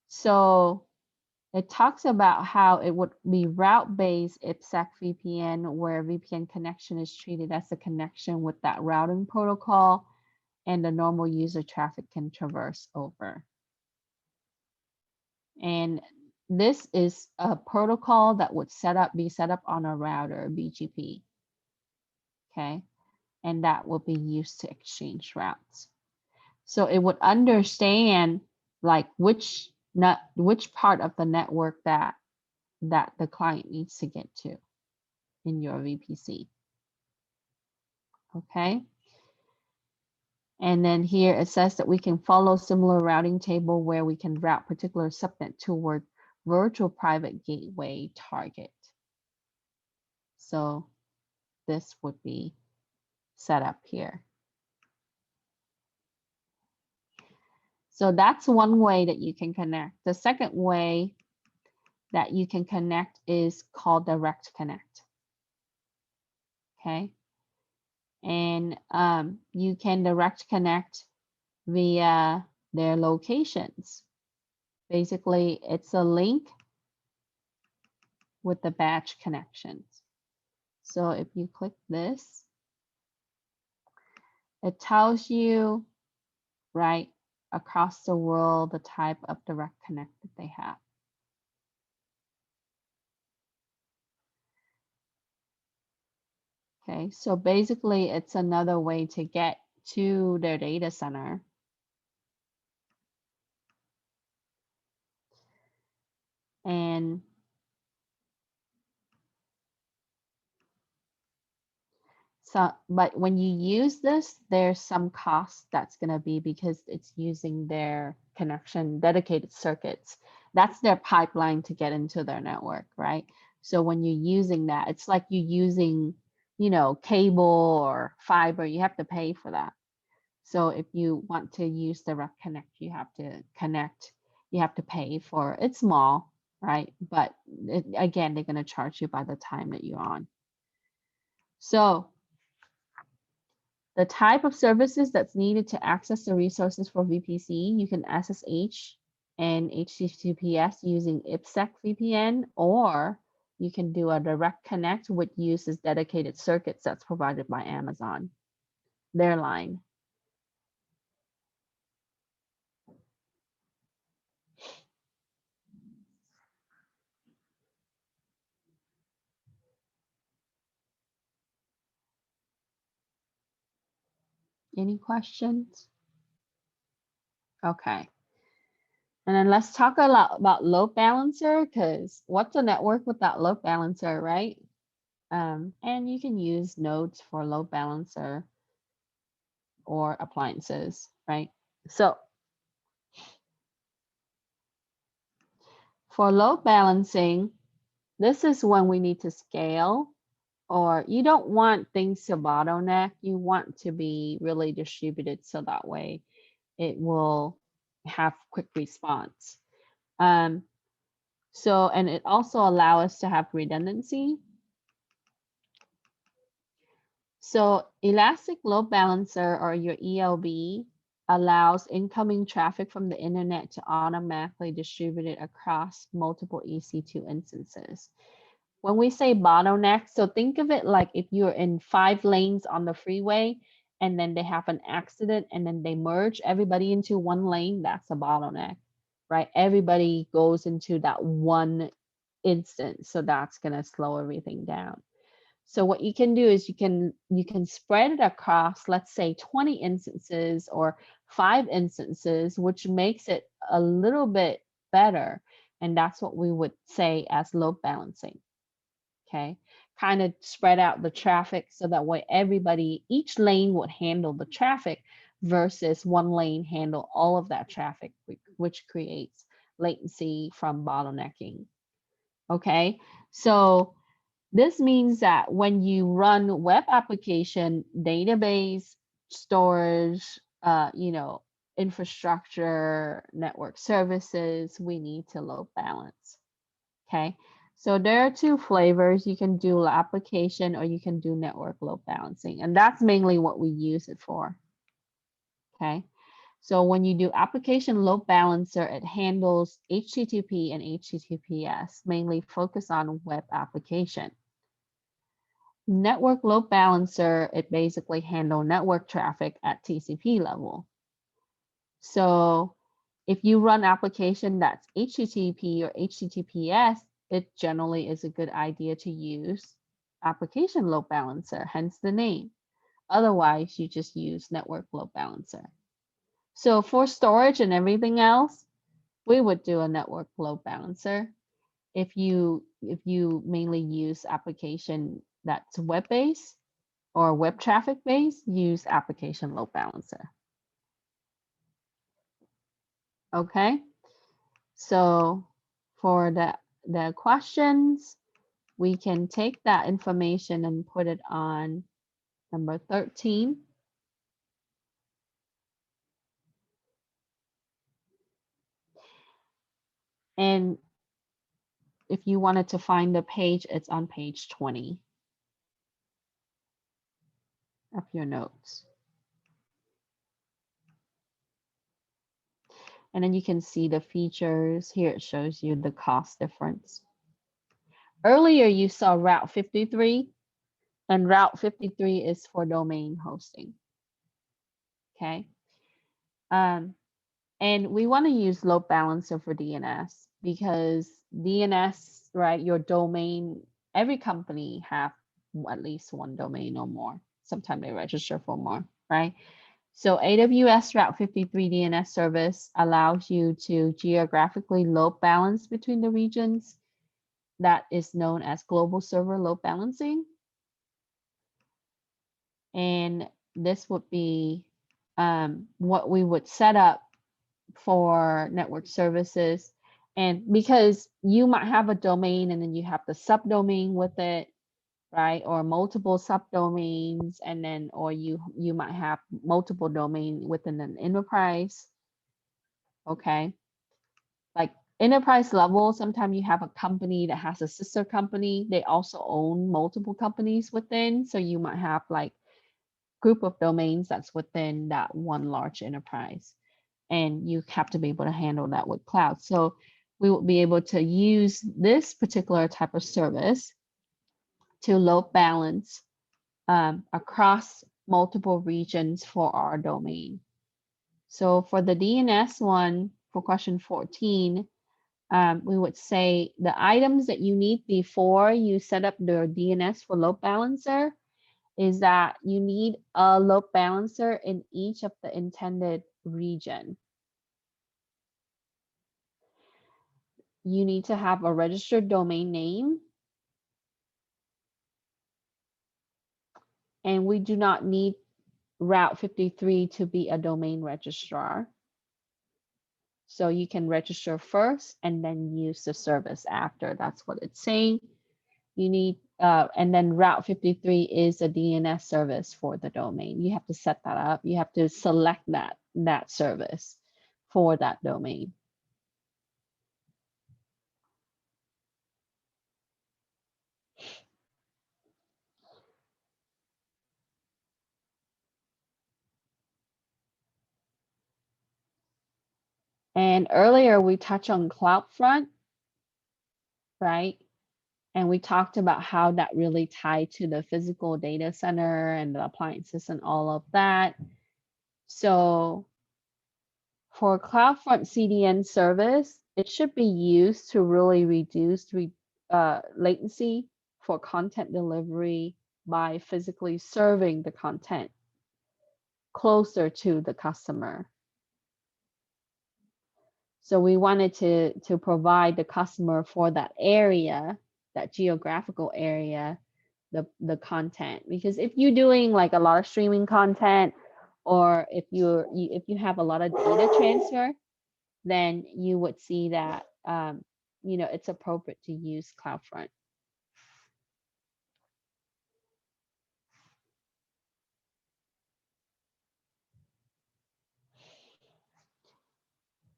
So it talks about how it would be route-based Ipsec VPN, where VPN connection is treated as a connection with that routing protocol and the normal user traffic can traverse over. And this is a protocol that would be set up on a router, BGP. Okay, and that will be used to exchange routes. So it would understand like which part of the network that the client needs to get to in your VPC. Okay. And then here it says that we can follow similar routing table where we can route particular subnet toward virtual private gateway target. So this would be set up here. So that's one way that you can connect. The second way that you can connect is called direct connect. Okay. And you can direct connect via their locations. Basically, it's a link with the batch connections. So if you click this, it tells you right across the world the type of direct connect that they have. Okay, so basically it's another way to get to their data center. And so, but when you use this, there's some cost that's going to be because it's using their connection dedicated circuits. That's their pipeline to get into their network, right? So when you're using that, it's like you using, you know, cable or fiber, you have to pay for that. So if you want to use direct connect, you have to connect, you have to pay for it. It's small, right? But again, they're going to charge you by the time that you're on. So the type of services that's needed to access the resources for VPC, you can SSH and HTTPS using Ipsec VPN, or you can do a direct connect which uses dedicated circuits that's provided by Amazon. their line. Any questions? Okay. And then let's talk a lot about load balancer, because what's a network without load balancer, right? And you can use nodes for load balancer or appliances, right? So for load balancing, this is when we need to scale, or you don't want things to bottleneck. You want to be really distributed so that way it will have quick response. So, and it also allows us to have redundancy. So Elastic Load Balancer, or your ELB, allows incoming traffic from the internet to automatically distribute it across multiple EC2 instances. When we say bottleneck, so think of it like if you're in 5 lanes on the freeway and then they have an accident and then they merge everybody into one lane, that's a bottleneck, right? Everybody goes into that one instance, so that's going to slow everything down. So what you can do is you can spread it across, let's say 20 instances or 5 instances, which makes it a little bit better. And that's what we would say as load balancing. Okay, kind of spread out the traffic so that way each lane would handle the traffic versus one lane handle all of that traffic, which creates latency from bottlenecking. Okay, so this means that when you run web application, database, storage, infrastructure, network services, we need to load balance. Okay, so there are 2 flavors. You can do application or you can do network load balancing, and that's mainly what we use it for. Okay, so when you do application load balancer, it handles HTTP and HTTPS, mainly focus on web application. Network load balancer, it basically handle network traffic at TCP level. So if you run application that's HTTP or HTTPS, it generally is a good idea to use application load balancer, hence the name. Otherwise, you just use network load balancer. So for storage and everything else, we would do a network load balancer. If you mainly use application that's web-based or web traffic-based, use application load balancer. Okay, so for the questions, we can take that information and put it on number 13. And if you wanted to find the page, it's on page 20 of your notes. And then you can see the features. Here it shows you the cost difference. Earlier you saw Route 53, and Route 53 is for domain hosting. Okay. And we want to use load balancer for DNS because DNS, right, your domain, every company have at least one domain or more. Sometimes they register for more, right? So AWS Route 53 DNS service allows you to geographically load balance between the regions. That is known as global server load balancing. And this would be what we would set up for network services. And because you might have a domain and then you have the subdomain with it, right? Or multiple subdomains, and then, or you might have multiple domain within an enterprise. Okay. Like enterprise level, sometimes you have a company that has a sister company. They also own multiple companies within. So you might have like group of domains that's within that one large enterprise. And you have to be able to handle that with cloud. So we will be able to use this particular type of service to load balance across multiple regions for our domain. So for the DNS one, for question 14, we would say the items that you need before you set up the DNS for load balancer is that you need a load balancer in each of the intended region. You need to have a registered domain name. And we do not need Route 53 to be a domain registrar. So you can register first and then use the service after. That's what it's saying. You need, and then Route 53 is a DNS service for the domain. You have to set that up. You have to select that service for that domain. And earlier we touched on CloudFront, right? And we talked about how that really tied to the physical data center and the appliances and all of that. So for CloudFront CDN service, it should be used to really reduce latency for content delivery by physically serving the content closer to the customer. So we wanted to provide the customer for that area, that geographical area, the content. Because if you're doing like a lot of streaming content, or if you have a lot of data transfer, then you would see that it's appropriate to use CloudFront.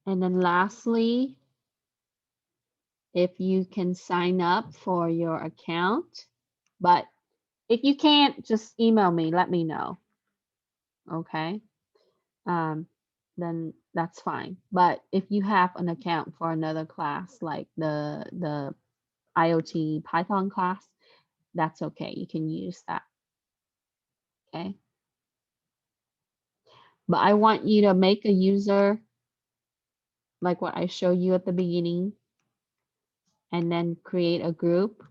And then lastly, if you can sign up for your account, but if you can't, just email me, let me know. Okay. Then that's fine. But if you have an account for another class, like the IoT Python class, that's okay. You can use that. Okay. But I want you to make a user like what I showed you at the beginning, and then create a group.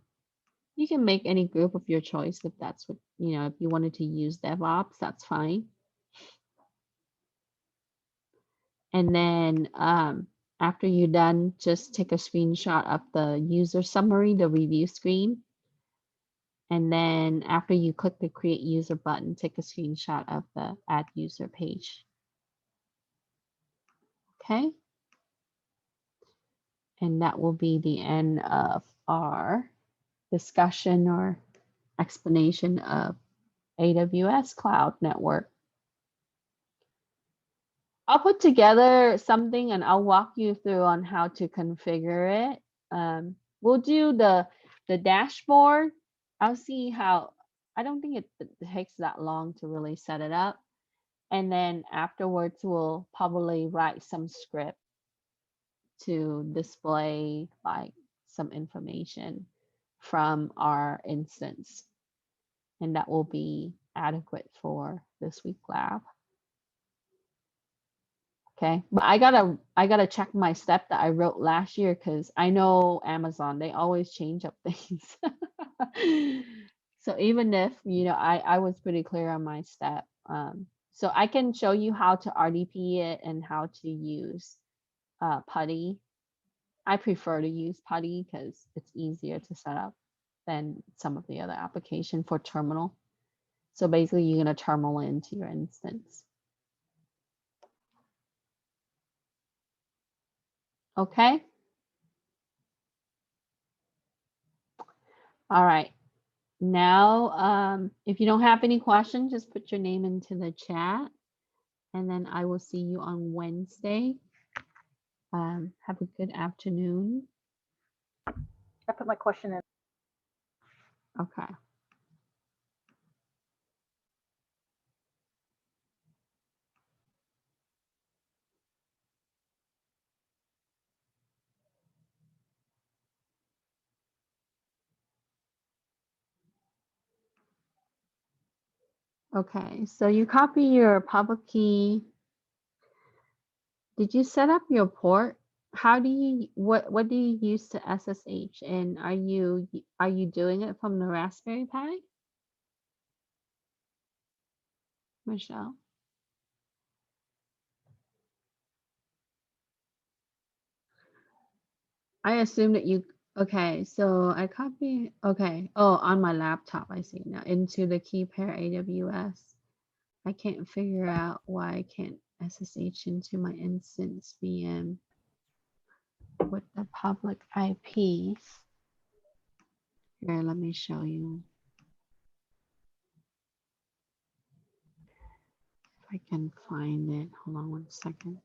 You can make any group of your choice if that's what, if you wanted to use DevOps, that's fine. And then after you're done, just take a screenshot of the user summary, the review screen. And then after you click the create user button, take a screenshot of the add user page. Okay. And that will be the end of our discussion or explanation of AWS Cloud Network. I'll put together something and I'll walk you through on how to configure it. We'll do the dashboard. I'll see how, I don't think it takes that long to really set it up. And then afterwards, we'll probably write some script to display like some information from our instance. And that will be adequate for this week lab. Okay, but I gotta check my step that I wrote last year, because I know Amazon, they always change up things. So even if I was pretty clear on my step, so I can show you how to RDP it and how to use PuTTY. I prefer to use PuTTY because it's easier to set up than some of the other application for terminal. So basically, you're gonna terminal into your instance. Okay. All right. Now, if you don't have any questions, just put your name into the chat, and then I will see you on Wednesday. Have a good afternoon. I put my question in. Okay. Okay, so you copy your public key. Did you set up your port? How do you what do you use to SSH? And are you doing it from the Raspberry Pi? Michelle? I assume that you okay, so I copy okay. Oh, on my laptop, I see now into the key pair AWS. I can't figure out why I can't SSH into my instance VM with the public IP. Here, let me show you. If I can find it. Hold on one second.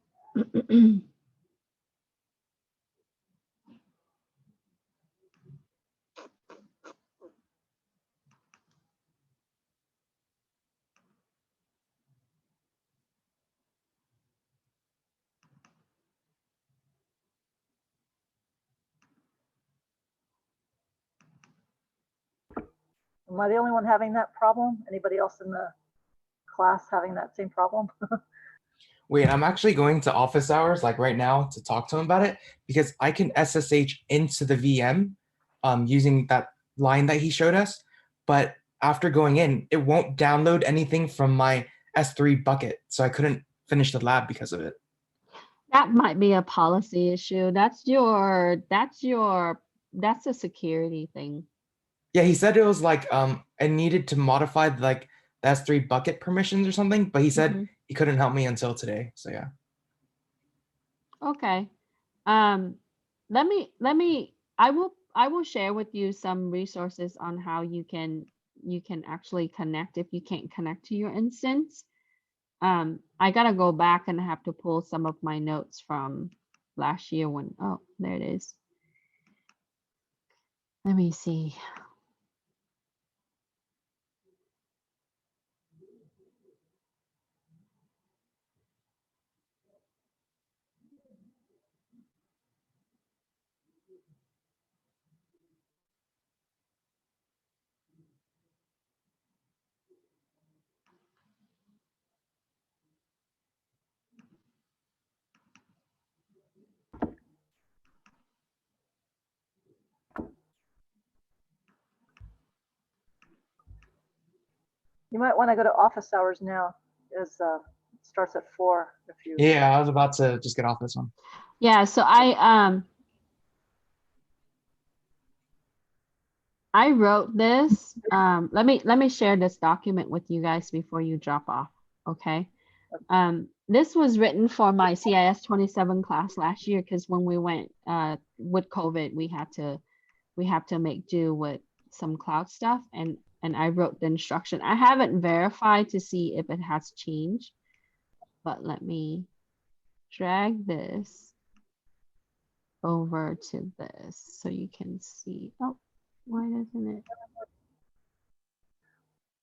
Am I the only one having that problem? Anybody else in the class having that same problem? Wait, I'm actually going to office hours like right now to talk to him about it because I can SSH into the VM using that line that he showed us. But after going in, it won't download anything from my S3 bucket. So I couldn't finish the lab because of it. That might be a policy issue. That's a security thing. Yeah, he said it was like I needed to modify like the S3 bucket permissions or something, but he said he couldn't help me until today. So yeah. Okay. I will share with you some resources on how you can actually connect if you can't connect to your instance. I gotta go back and have to pull some of my notes from last year when, oh, there it is. Let me see. You might want to go to office hours now, as it starts at 4. If you. Yeah, I was about to just get off this one. Yeah, so I wrote this. Let me share this document with you guys before you drop off. Okay. This was written for my CIS27 class last year because when we went with COVID, we have to make do with some cloud stuff, and I wrote the instruction. I haven't verified to see if it has changed, but let me drag this over to this so you can see. Oh, why doesn't it?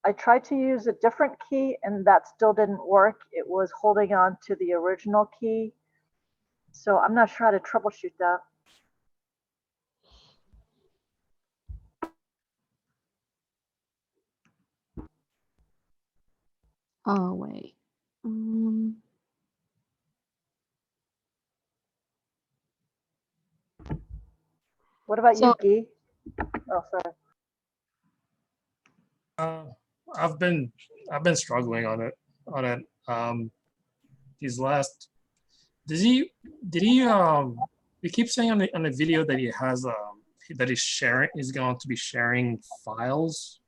I tried to use a different key and that still didn't work. It was holding on to the original key. So I'm not sure how to troubleshoot that. Oh, wait. What about you, Guy? Oh, sorry. I've been struggling on it. These last, he keeps saying on the video that he has that he's going to be sharing files